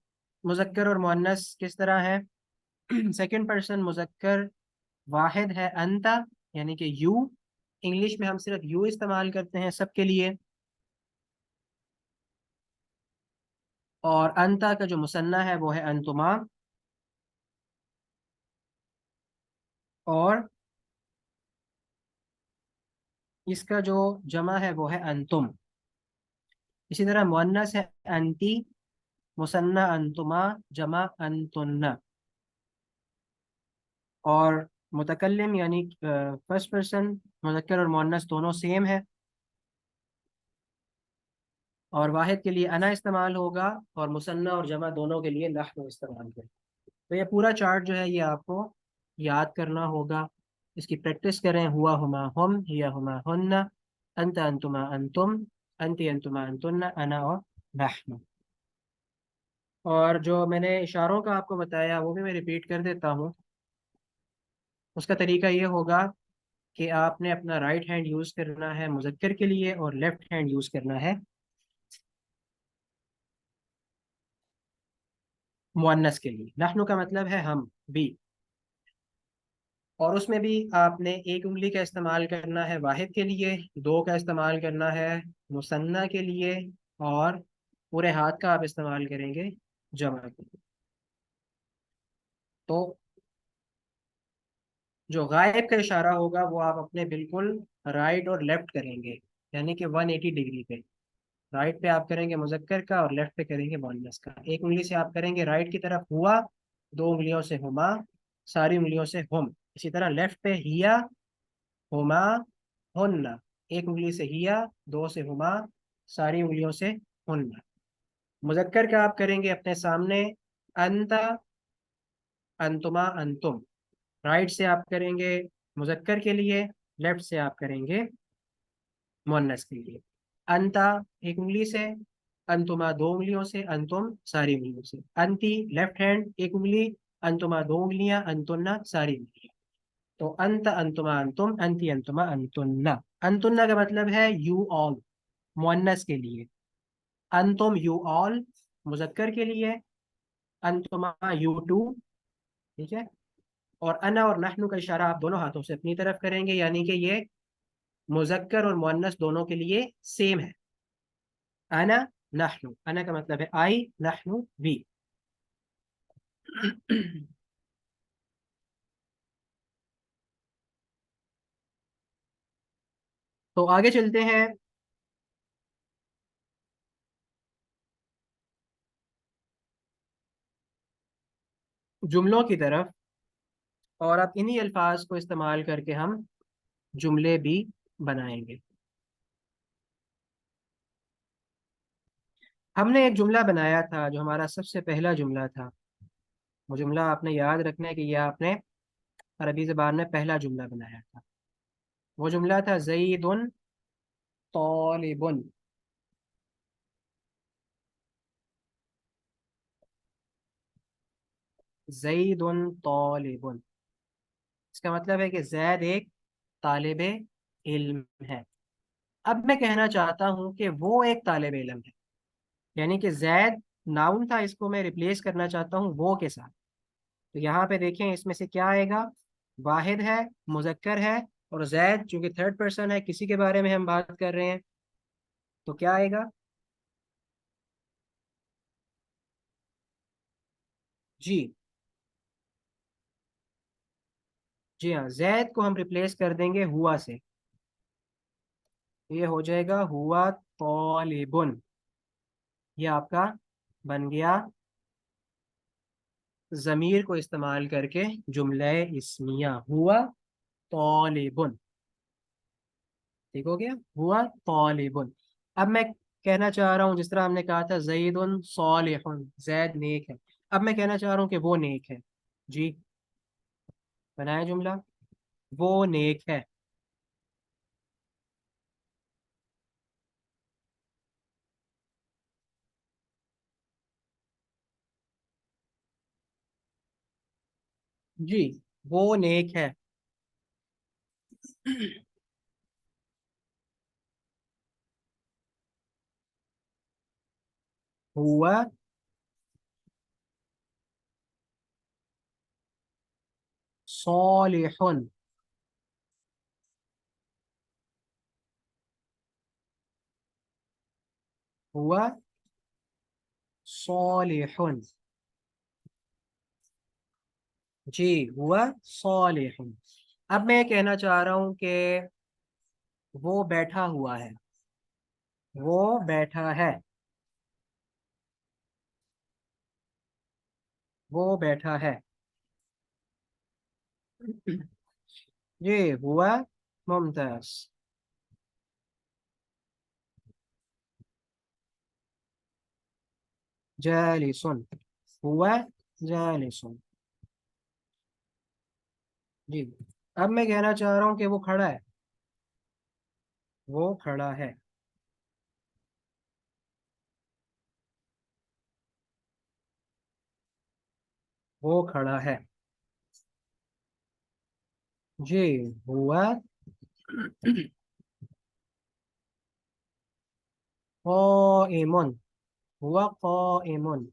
मुजक्कर और मुअन्नस किस तरह है? सेकेंड पर्सन मुजक्कर वाहिद है अंता, यानी कि यू। इंग्लिश में हम सिर्फ यू इस्तेमाल करते हैं सबके लिए। और अंता का जो मुसन्ना है वो है अंतुमा। और इसका जो जमा है वो है अंतुम। इसी तरह मुअन्नस है अंती, मुसन्ना अंतुमा, जमा अंतुन्ना। और मुतकल्लिम यानी फर्स्ट पर्सन मुज़क्कर और मुअन्नस दोनों सेम है, और वाहिद के लिए अना इस्तेमाल होगा, और मुसन्ना और जमा दोनों के लिए नहनु इस्तेमाल करें। तो ये पूरा चार्ट जो है ये आपको याद करना होगा, इसकी प्रैक्टिस करें। हुआ हुमा हम, हिया हुमा हुन्ना, अंत अंतुमा अंतुम, अंति अंतुमा अंतुन्ना, अना और नहनु। और जो मैंने इशारों का आपको बताया वो भी मैं रिपीट कर देता हूँ। उसका तरीका ये होगा कि आपने अपना राइट हैंड यूज़ करना है मुज़क्कर के लिए, और लेफ्ट हैंड यूज़ करना है मुअन्नस के लिए। नहनु का मतलब है हम, भी। और उसमें भी आपने एक उंगली का इस्तेमाल करना है वाहिद के लिए, दो का इस्तेमाल करना है मुसन्ना के लिए, और पूरे हाथ का आप इस्तेमाल करेंगे जमा के लिए। तो जो गायब का इशारा होगा वो आप अपने बिल्कुल राइट और लेफ्ट करेंगे, यानी कि 180 डिग्री पे। राइट पे आप करेंगे मुजक्कर का, और लेफ्ट पे करेंगे मुअन्नस का। एक उंगली से आप करेंगे राइट की तरफ हुआ, दो उंगलियों से हुमा, सारी उंगलियों से हुम। इसी तरह लेफ्ट पे हिया, हुमा, हुन्ना। एक उंगली से हिया, दो से हुमा, सारी उंगलियों से हुन्ना। मुजक्कर का आप करेंगे अपने सामने अंता, अंतुमा, अंतुम। राइट से आप करेंगे मुजक्कर के लिए, लेफ्ट से आप करेंगे मुअन्नस के लिए। अंता एक उंगली से, अंतुमा दो उंगलियों से, अंतुम सारी उंगलियों से। अंती लेफ्ट हैंड एक उंगली, अंतुमा दो उंगलियां, अंतुन्ना सारी उंगलियां। तो अंत अंतुमा अंतुम, अंति अंतुमा अंतुन्ना। अंतुन्ना का मतलब है यू ऑल, मुअन्नस के लिए। अंतुम यू ऑल, मुजक्कर के लिए। अंतुमा यू टू, ठीक है। और अना और नहनु का इशारा आप दोनों हाथों से अपनी तरफ करेंगे, यानी कि ये मुजक्कर और मुअन्नस दोनों के लिए सेम है। अना नहनु, अना का मतलब है आई, नहनु वी। तो आगे चलते हैं जुमलों की तरफ। और अब इन्हीं अल्फाज को इस्तेमाल करके हम जुमले भी बनाएंगे। हमने एक जुमला बनाया था जो हमारा सबसे पहला जुमला था। वो जुमला आपने याद रखना है कि यह आपने अरबी ज़बान में पहला जुमला बनाया था। वो जुमला था ज़ईदुन तालिबुन। ज़ईदुन तालिबुन, इसका मतलब है कि जैद एक तालिब इल्म है। अब मैं कहना चाहता हूँ कि वो एक तालिब इल्म है, यानी कि जैद नाउन था, इसको मैं रिप्लेस करना चाहता हूँ वो के साथ। तो यहाँ पे देखें इसमें से क्या आएगा। वाहिद है, मुजक्कर है, और जैद चूंकि थर्ड पर्सन है, किसी के बारे में हम बात कर रहे हैं, तो क्या आएगा। जी, जी हाँ, जैद को हम रिप्लेस कर देंगे हुआ से। ये हो जाएगा हुआ तौलिबुन। ये आपका बन गया ज़मीर को इस्तेमाल करके जुमला इस्मिया, हुआ तौलिबुन। ठीक हो गया, हुआ तौलिबुन। अब मैं कहना चाह रहा हूँ, जिस तरह हमने कहा था जईदुन सालिहुन, जैद नेक है। अब मैं कहना चाह रहा हूँ कि वो नेक है। जी, बनाया जुमला, वो नेक है। जी, वो नेक है। हुआ सालिहुन। हुआ सालिहुन। जी, हुआ सालिहुन। अब मैं कहना चाह रहा हूँ कि वो बैठा हुआ है। वो बैठा है। वो बैठा है। जी, हुआ मुमताज। जालिसुन। हुआ जालिसुन। जी, अब मैं कहना चाह रहा हूँ कि वो खड़ा है। वो खड़ा है। वो खड़ा है। जी, हुआ क़ाइमुन। हुआ क़ाइमुन।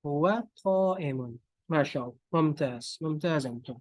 हुआ क़ाइमुन। माशाअल्लाह, मुमताज मुमताज अंतुम।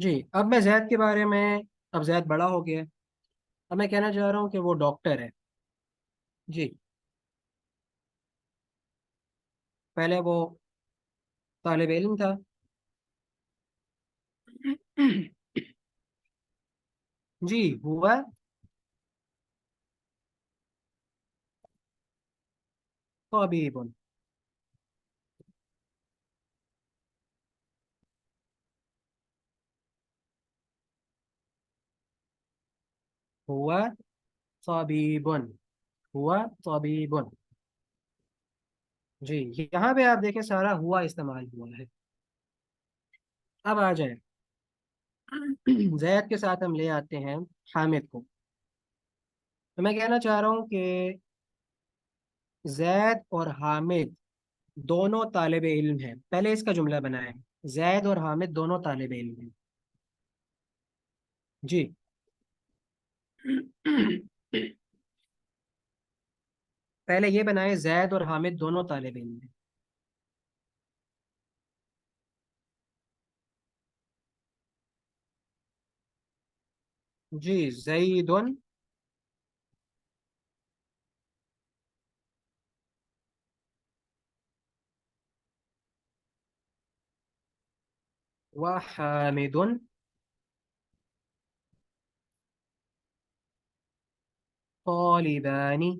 जी, अब मैं जैद के बारे में, अब जैद बड़ा हो गया है। अब मैं कहना चाह रहा हूँ कि वो डॉक्टर है। जी, पहले वो तालिब इल्म था। जी, हुआ तबीबुन। हुआ तबीबुन। हुआ तबीबुन। जी, यहाँ पे आप देखें सारा हुआ इस्तेमाल हुआ है। अब आ जाए जैद के साथ हम ले आते हैं हामिद को। तो मैं कहना चाह रहा हूँ कि जैद और हामिद दोनों तालिब इल्म हैं। पहले इसका जुमला बनाएं। जैद और हामिद दोनों तालिब इल्म हैं। जी। पहले ये बनाएं, जैद और हामिद दोनों तालिब इल्म हैं। जी। जईदुन व हामिदुन तालिबानी।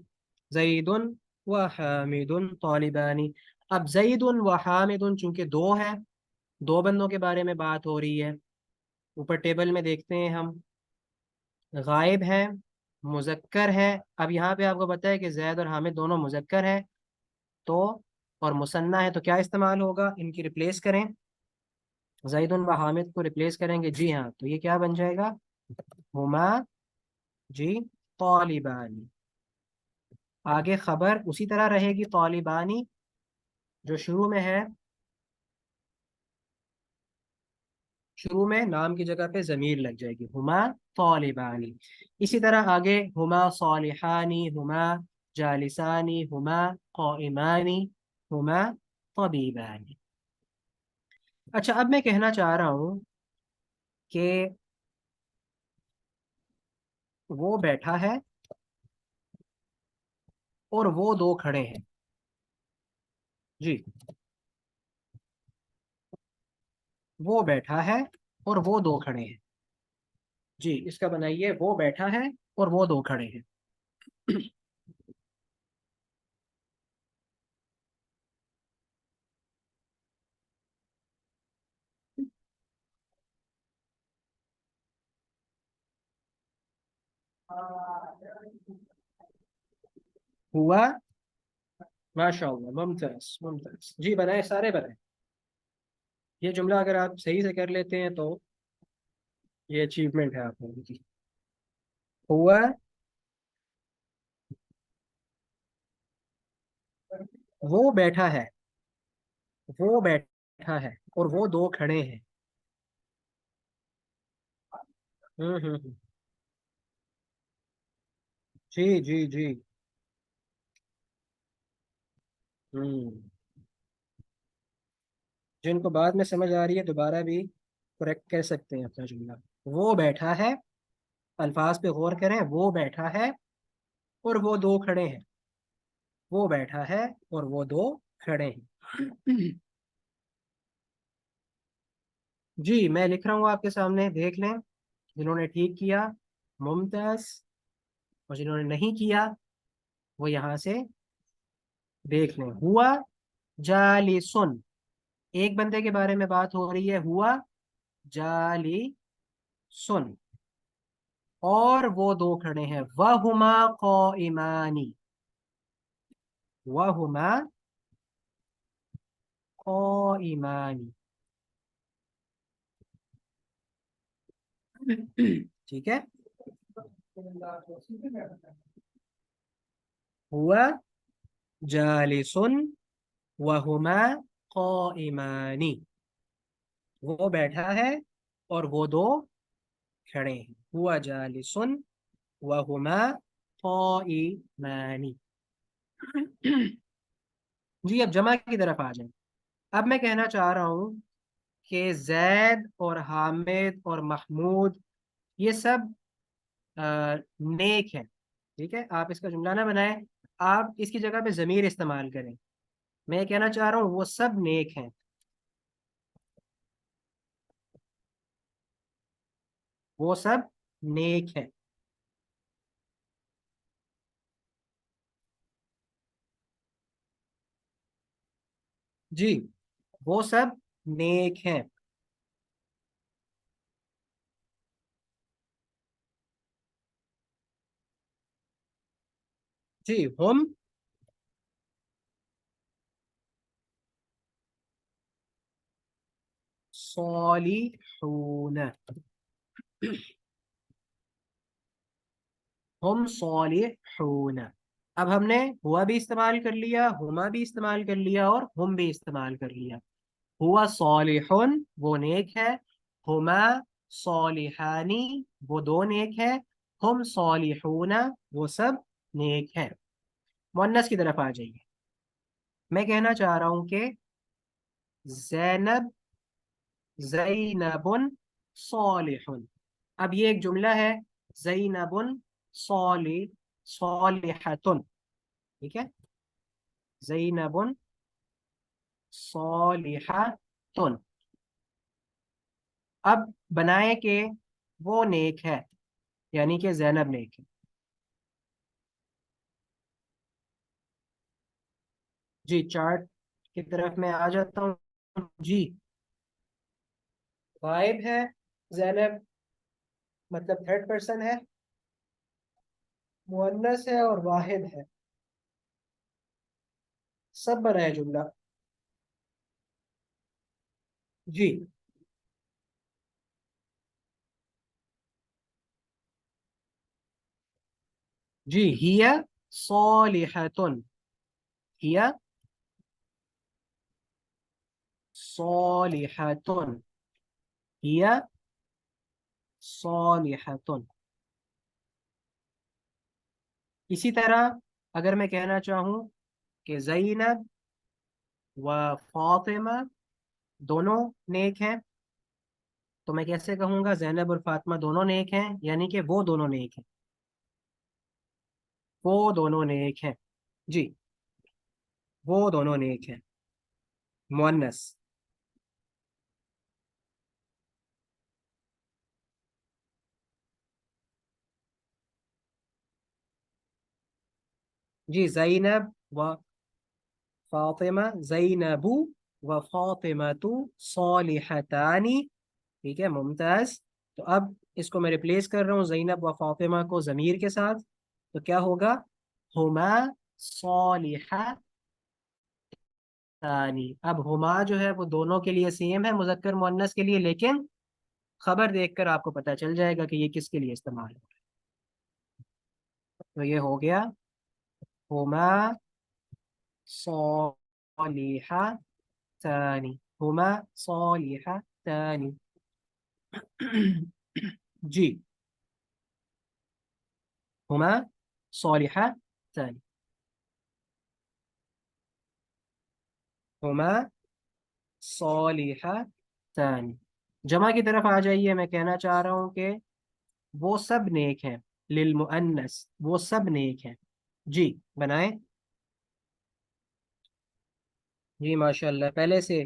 जईदुन व हामिदुन तालिबानी। अब जईदुन व हामिदुन चूंकि दो हैं, दो बंदों के बारे में बात हो रही है। ऊपर टेबल में देखते हैं हम, गायब है, मुजक्कर है। अब यहाँ पे आपको पता है कि जैद और हामिद दोनों मुजक्कर हैं, तो और मुसन्ना है, तो क्या इस्तेमाल होगा? इनकी रिप्लेस करें। जैदुन व हामिद को रिप्लेस करेंगे, जी हाँ, तो ये क्या बन जाएगा? हुमा। जी। तालिबानी। आगे खबर उसी तरह रहेगी, तालिबानी। जो शुरू में है, शुरू में नाम की जगह पे ज़मीर लग जाएगी, हुमा तालिबानी। इसी तरह आगे, हुमा सालिहानी, हुमा जालिसानी, हुमा क़ाइमानी, हुमा तबीबानी। अच्छा, अब मैं कहना चाह रहा हूँ कि वो बैठा है और वो दो खड़े हैं। जी। वो बैठा है और वो दो खड़े हैं। जी, इसका बनाइए, वो बैठा है और वो दो खड़े हैं। हुआ। माशाअल्लाह, मुमताज मुमताज। जी, बनाए, सारे बनाए। ये जुमला अगर आप सही से कर लेते हैं तो ये अचीवमेंट है आप लोगों की। हुआ। वो बैठा है, वो बैठा है और वो दो खड़े हैं। हम्म। जी जी जी। हम्म। जिनको बाद में समझ आ रही है दोबारा भी करेक्ट कर सकते हैं अपना जुमला। वो बैठा है, अल्फाज पे गौर करें, वो बैठा है और वो दो खड़े हैं। वो बैठा है और वो दो खड़े हैं। जी, मैं लिख रहा हूँ आपके सामने, देख लें। जिन्होंने ठीक किया, मुमताज। और जिन्होंने नहीं किया, वो यहाँ से देख लें। हुआ जालिसुन, एक बंदे के बारे में बात हो रही है, हुआ जालिसुन। और वो दो खड़े हैं, वहुमा क़ाइमानी। वहुमा क़ाइमानी। ठीक है। हुआ जालिसुन वहुमा क़ाइमानी। वो बैठा है और वो दो खड़े हैं। हुआ जालिसुन वहुमा क़ाइमानी। जी, अब जमा की तरफ आ जाए। अब मैं कहना चाह रहा हूँ कि जैद और हामिद और महमूद, ये सब नेक हैं। ठीक है, आप इसका जुमला ना बनाएं, आप इसकी जगह पे ज़मीर इस्तेमाल करें। मैं ये कहना चाह रहा हूँ वो सब नेक हैं। वो सब नेक हैं। जी, वो सब नेक हैं। जी, हम सालिहून, हम सालिहून। अब हमने हुआ भी इस्तेमाल कर लिया, हुमा भी इस्तेमाल कर लिया और हम भी इस्तेमाल कर लिया। हुआ सालिहुन वो नेक है, हुमा सालिहानी वो दो नेक है, हम सालिहूना वो सब नेक है। मुअन्नस की तरफ आ जाइए। मैं कहना चाह रहा हूं कि जैनब ज़ैनबुन सालिहुन। अब ये एक जुमला है, ज़ैनबुन सालि सालिहतुन, ठीक है, ज़ैनबुन सालिहतुन। अब बनाए कि वो नेक है, यानी कि जैनब नेक है। जी चार्ट की तरफ मैं आ जाता हूँ जी। गायब है जैनब, मतलब थर्ड पर्सन है, मुअन्नस है और वाहिद है, सब बना है जुमला। जी जी, हिया सालिहतुन, हिया सालिहतुन, हिया सालिहतुन। इसी तरह अगर मैं कहना चाहूँ कि ज़ैनब व फातिमा दोनों नेक हैं, तो मैं कैसे कहूँगा ज़ैनब और फातिमा दोनों नेक हैं, यानी कि वो दोनों नेक हैं, वो दोनों नेक हैं। जी, वो दोनों नेक हैं, मुअन्नस। जी, ज़ैनब व फातिमा, ज़ैनबू व फातिमतु सालिहतानी, ठीक है, मुमताज। तो अब इसको मैं रिप्लेस कर रहा हूँ ज़ैनब व फातिमा को ज़मीर के साथ, तो क्या होगा, हुमा सालिहतानी। अब हुमा जो है वो दोनों के लिए सेम है, मुज़क्कर मुअन्नस के लिए, लेकिन खबर देखकर आपको पता चल जाएगा कि ये किसके लिए इस्तेमाल है। तो ये हो गया हुमा सालिहतानी, हुमा सालिहतानी। जी, हुमा सालिहतानी, हुमा सालिहतानी। जमा की तरफ आ जाइए। मैं कहना चाह रहा हूँ कि वो सब नेक हैं, लिल मुअन्नस वो सब नेक हैं। जी बनाए। जी माशाल्लाह, पहले से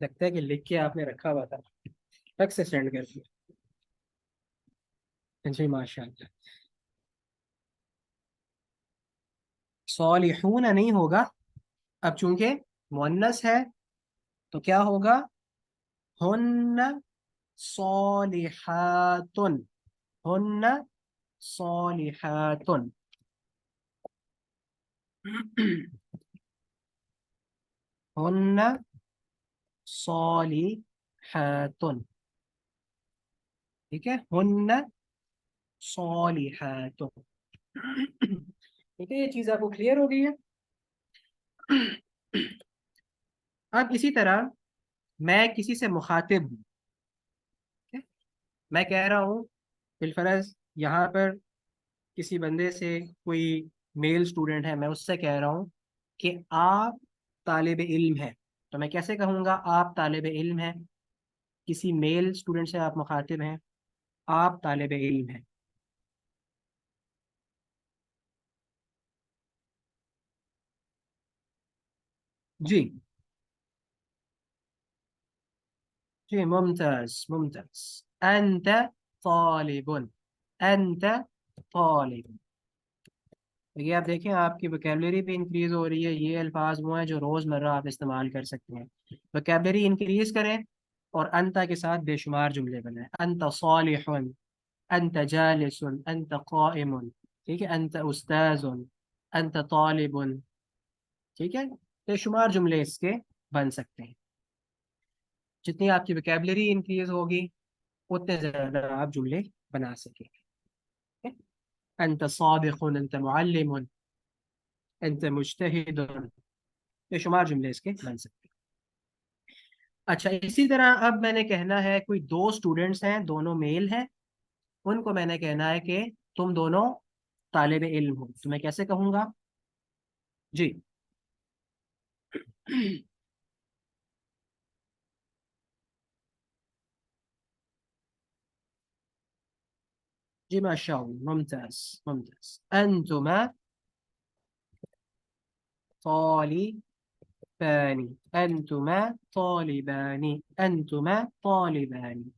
लगता है कि लिख के आपने रखा हुआ था, तक से सेंड कर दिया। जी माशाल्लाह। सालिहून नहीं होगा, अब चूंकि मुअन्नस है तो क्या होगा, हुन्ना सालिहातुन, हुन्ना सालिहातुन। हुन्ना सालिहातुन, ठीक है, हुन्ना सालिहातुन। ठीक है, ये चीज आपको क्लियर हो गई है। अब इसी तरह मैं किसी से मुखातिब हूँ, ठीक है? मैं कह रहा हूँ बिलफरज यहाँ पर किसी बंदे से, कोई मेल स्टूडेंट है, मैं उससे कह रहा हूँ कि आप तालिब इल्म है। तो मैं कैसे कहूँगा आप तालिब इल्म है, किसी मेल स्टूडेंट से आप मुखातिब हैं, आप तालिब इल्म हैं। जी जी, मुमताज मुमताज। अंत तालिबुन, अंत तालिब। ये आप देखें, आपकी वोकेबलरी भी इंक्रीज हो रही है। ये अल्फाज वो हैं जो रोज़मर्रा आप इस्तेमाल कर सकते हैं। वोकेबलरी इंक्रीज करें और अंता के साथ बेशुमार जुमले बनाएं। अंत सालिहुन, अंत जालिसुन, अंत काइमुन, ठीक है, अंत उस्ताजुन, अंत तालिबुन, ठीक है, बेशुमार जुमले इसके बन सकते हैं। जितनी आपकी वोकेबलरी इंक्रीज होगी उतने ज़्यादा आप जुमले बना सकेंगे। अंत साबिकुन, अंत मुअल्लिमुन, अंत मुज्तहिदुन, बेशुमार जुमले इसके बन सकते हैं। अच्छा, इसी तरह अब मैंने कहना है कोई दो स्टूडेंट्स हैं, दोनों मेल हैं, उनको मैंने कहना है कि तुम दोनों तालिब इल्म हो, तो मैं कैसे कहूँगा? जी। जी माशाअल्लाह, मुमताज मुमताज। अंतुमा तालिबानी, अंतुमा तालिबानी, अंतुमा तालिबानी।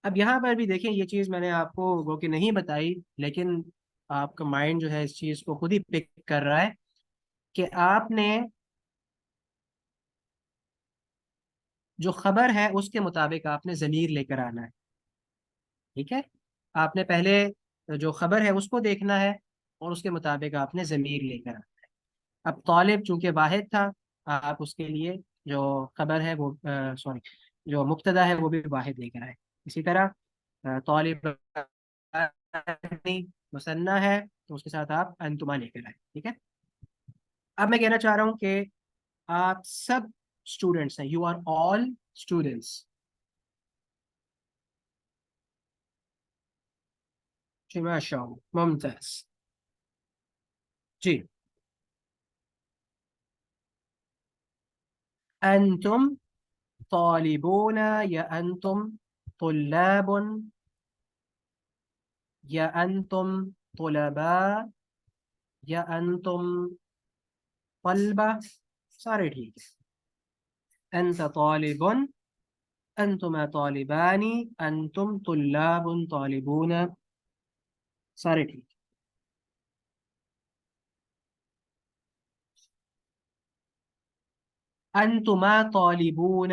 अब यहाँ पर भी देखें, ये चीज़ मैंने आपको वो कि नहीं बताई, लेकिन आपका माइंड जो है इस चीज़ को खुद ही पिक कर रहा है कि आपने जो खबर है उसके मुताबिक आपने ज़मीर लेकर आना है। ठीक है, आपने पहले जो खबर है उसको देखना है और उसके मुताबिक आपने ज़मीर लेकर आना है। अब तालिब चूंकि वाहिद था, आप उसके लिए जो खबर है वो, सॉरी, जो मुब्तदा है वो भी वाहिद लेकर आए। इसी तरह तालिब मुसन्ना है तो उसके साथ आप अंतुमा लेकर आए। ठीक है, अब मैं कहना चाह रहा हूँ कि आप सब स्टूडेंट्स हैं, यू आर ऑल स्टूडेंट्स। जी माशाअल्लाह, मुमताज। जी। अंतुम तालिबून, या अंतुम तुल्लाब, या अंतुम तुलबा, या अंतुम तलबा, सारे ठीक है। अंत तालिबुन, अंतुमा तालिबानी, अंतुम तुल्लाबुन तालिबून, सारे ठीक है। अंतुमा तालिबून,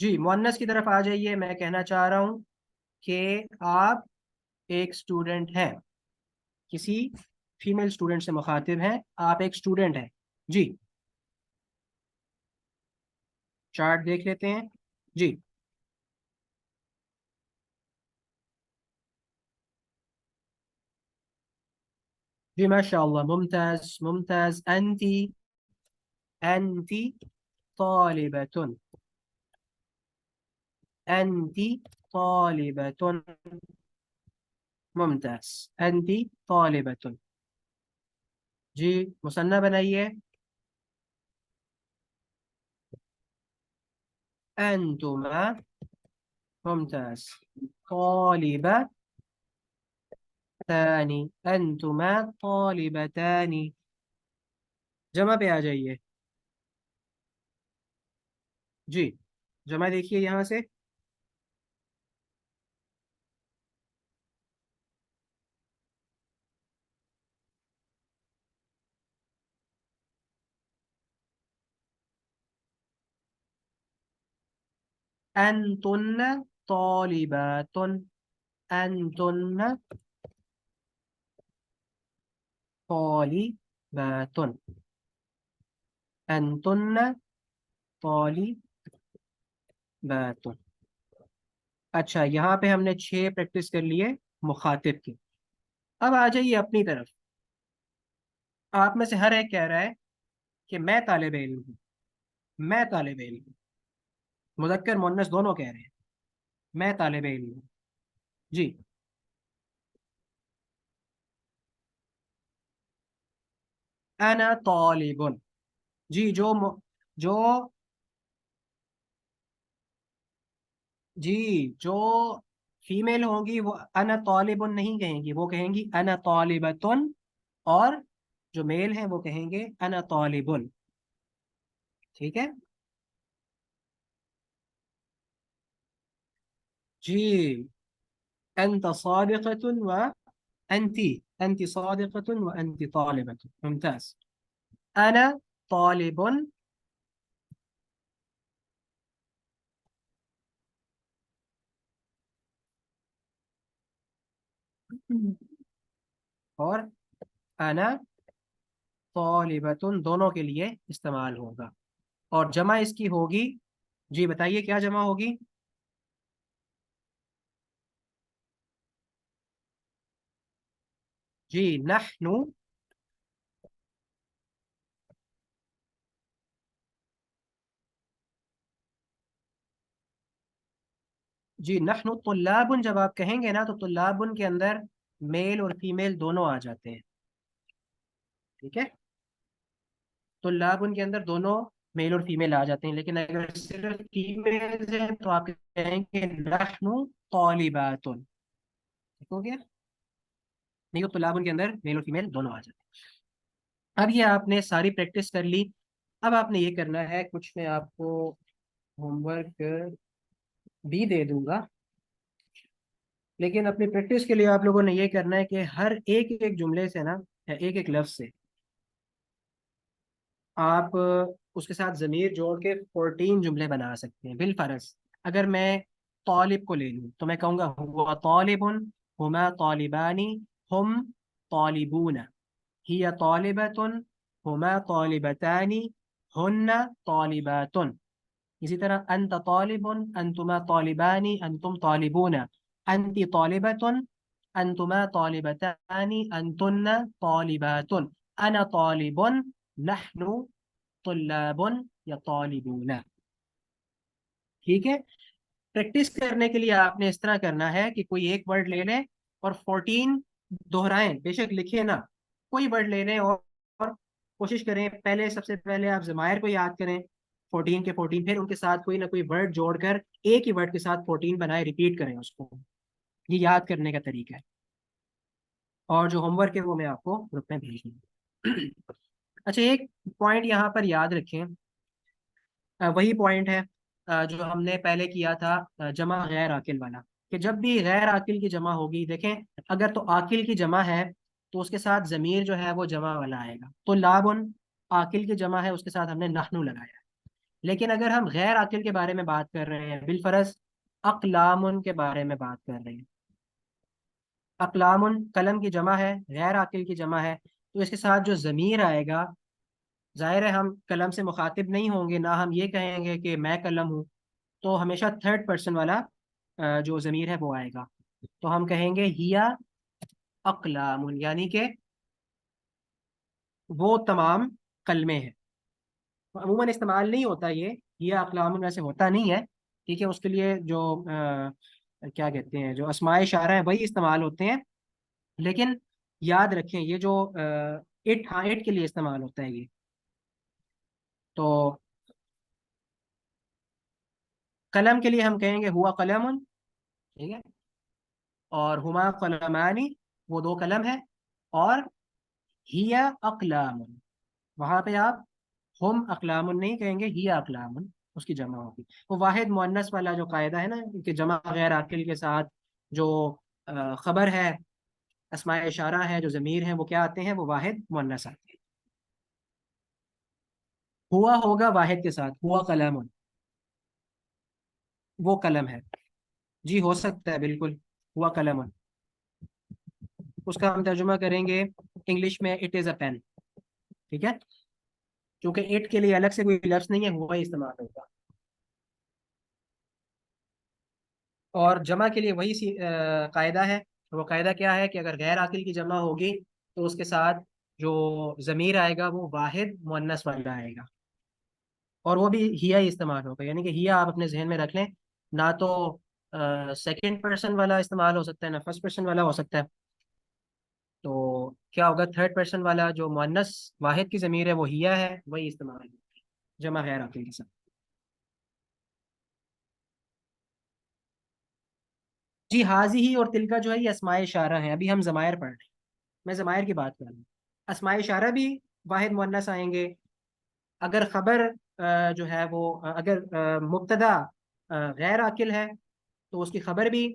जी, मुअन्नस की तरफ आ जाइए। मैं कहना चाह रहा हूँ कि आप एक स्टूडेंट हैं, किसी फीमेल स्टूडेंट से मुखातिब हैं, आप एक स्टूडेंट हैं। जी, चार्ट देख लेते हैं। जी। जी माशाअल्लाह, मुमताज मुमताज। अंती, अंती तालिबतुन, अंती तालिबतुन, मुमताज। अंती तालिबतुन। जी, मुसन्ना बनाइए। अंतुमा, मुमताज। तालिबतानी, अंतुमा तालिबतानी। जमा पे आ जाइए। जी, जमा देखिए यहाँ से। अंतुन्न तालिबातुन, अंतुन्न तालिबातुन, अंतुन्न तालिबातुन। अच्छा, यहाँ पे हमने 6 प्रैक्टिस कर लिए मुखातिब की। अब आ जाइए अपनी तरफ। आप में से हर एक कह रहा है कि मैं तालिब इल्म हूँ, मैं तालिब इल्म हूँ। मुज़क्कर मुअन्नस दोनों कह रहे हैं मैं तालिब इल्म हूँ। जी। अना तालिबुन। जी, जो जी, जो फीमेल होंगी वो अना तालिबुन नहीं कहेंगी, वो कहेंगी अना तालिबतुन। और जो मेल हैं वो कहेंगे अना तालिबुन। ठीक है। जी, अंत सादिक़तुन व अंती, अंती सादिक़तुन व अंती तालिबतुन, मुमताज। अना तालिबुन, और अना तालिबतुन दोनों के लिए इस्तेमाल होगा। और जमा इसकी होगी, जी बताइए क्या जमा होगी। जी नहनु, जी नहनु तुल्लाबुन जब आप कहेंगे ना, तो तुल्लाबुन के अंदर मेल और फीमेल दोनों आ जाते हैं। ठीक है, तुल्लाबुन के अंदर दोनों मेल और फीमेल आ जाते हैं, लेकिन अगर सिर्फ फीमेल है तो आप कहेंगे नहनु तालिबातुन। ठीक हो गया, नहीं तो तुल्लाबुन के अंदर मेल और फीमेल दोनों आ जाते हैं। अब ये आपने सारी प्रैक्टिस कर ली। अब आपने ये करना है, कुछ मैं आपको होमवर्क भी दे दूंगा, लेकिन अपनी प्रैक्टिस के लिए आप लोगों ने ये करना है कि हर एक एक जुमले से ना, या एक एक लफ्ज से आप उसके साथ ज़मीर जोड़ के 14 जुमले बना सकते हैं। बिलफरज अगर मैं तालिब को ले लूँ तो मैं कहूँगा हुआ तालिबुन, हुमा तालिबानी, हुम तालिबून, हिया तालिबतुन, हुमा तालिबतानी, हुन्ना तालिबातुन। इसी तरह अंत तालिबुन, अंतुमा तालिबानी, अंतुम तालिबून, अंति तालिबतुन, अंतुमा तालिबतानी, अंतुन्ना तालिबातुन, अना तालिबुन, नहनु तुल्लाबुन या तालिबून। ठीक है, प्रैक्टिस करने के लिए आपने इस तरह करना है कि कोई एक वर्ड ले लें और 14 दोहराएं, बेशक लिखे ना, कोई वर्ड ले लें और कोशिश करें, पहले सबसे पहले आप जमायर को याद करें 14 के 14, फिर उनके साथ कोई ना कोई वर्ड जोड़कर एक ही वर्ड के साथ 14 बनाए, रिपीट करें उसको। ये याद करने का तरीका है। और जो होमवर्क है वो मैं आपको ग्रुप में भेज दूंगा। अच्छा, एक पॉइंट यहाँ पर याद रखें, वही पॉइंट है जो हमने पहले किया था, जमा गैर आकिल वाला, कि जब भी गैर आकिल की जमा होगी, देखें अगर तो आकिल की जमा है तो उसके साथ ज़मीर जो है वो जमा वाला आएगा, तो लाबुन आकिल की जमा है, उसके साथ हमने नहनु लगाया। लेकिन अगर हम गैर आकिल के बारे में बात कर रहे हैं, बिलफरज अकलामुन के बारे में बात कर रहे हैं, अकलामुन कलम की जमा है, गैर आकिल की जमा है, तो इसके साथ जो ज़मीर आएगा, जाहिर है हम कलम से मुखातिब नहीं होंगे ना, हम ये कहेंगे कि मैं कलम हूँ, तो हमेशा थर्ड पर्सन वाला जो ज़मीर है वो आएगा। तो हम कहेंगे हिया अकलामुन, यानी कि वो तमाम कलमे हैं। अमूमन इस्तेमाल नहीं होता ये, हिया अकलामुन वैसे होता नहीं है। ठीक है, उसके लिए जो क्या कहते हैं, जो अस्माए इशारा है वही इस्तेमाल होते हैं। लेकिन याद रखें ये जो इट, हाँ इट के लिए इस्तेमाल होता है ये। तो कलम के लिए हम कहेंगे हुआ कलमुन। ठीक है, और हुमा कलमानी, वो दो कलम है। और हिया अकलामुन, वहां पे आप हम अकलामुन नहीं कहेंगे, हिया अकलामुन उसकी जमा होगी। वो वाहिद मुअन्नस वाला जो कायदा है ना, कि जमा गैर आकिल के साथ जो खबर है, अस्माए इशारा है, जो ज़मीर है, वो क्या आते हैं, वो वाहिद मुअन्नस आते हैं। हुआ होगा वाहिद के साथ, हुआ कलामुन, वो कलम है। जी हो सकता है, बिल्कुल, हुआ कलमुन। उसका हम तर्जुमा करेंगे इंग्लिश में, इट इज़ अ पेन। ठीक है, क्योंकि इट के लिए अलग से कोई लफ्ज़ नहीं है, हुआ ही इस्तेमाल होगा। और जमा के लिए वही कायदा है। वो कायदा क्या है कि अगर गैर आकिल की जमा होगी तो उसके साथ जो ज़मीर आएगा वो वाहिद मुअन्नस वाला आएगा, और वो भी हिया ही इस्तेमाल होगा। यानी कि हिया आप अपने जहन में रख लें, ना तो सेकंड पर्सन वाला इस्तेमाल हो सकता है, ना फर्स्ट पर्सन वाला हो सकता है। तो क्या होगा, थर्ड पर्सन वाला जो मुअन्नस वाहिद की ज़मीर है वो हिया है, वही इस्तेमाल होगी जमा गैर आकिल के साथ। जी हाजी ही और तिल का जो है ये अस्माए इशारा है, अभी हम ज़मायर पढ़ रहे हैं, मैं ज़मायर की बात कर रहा हूँ। अस्माए इशारा भी वाहिद मुअन्नस आएंगे। अगर खबर जो है वो अगर मुब्तदा गैर आकिल है तो उसकी खबर भी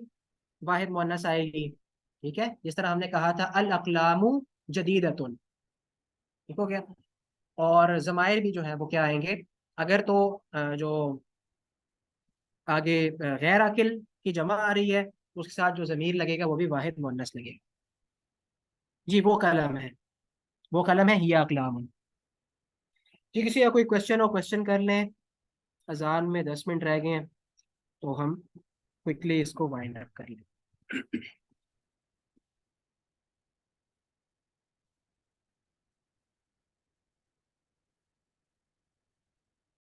वाहिद मुअन्नस आएगी। ठीक है, जिस तरह हमने कहा था अल अक़लामु जदीदतुन। ठीक हो गया। और ज़मायर भी जो है वो क्या आएंगे, अगर तो जो आगे गैर अकिल की जमा आ रही है तो उसके साथ जो ज़मीर लगेगा वो भी वाहिद मुअन्नस लगेगा। जी वो कलम है, वो कलम है हिया अक़लाम। जी किसी का कोई क्वेश्चन हो क्वेश्चन कर लें। अजान में 10 मिनट रह गए हैं तो हम क्विकली इसको वाइंड अप कर लें।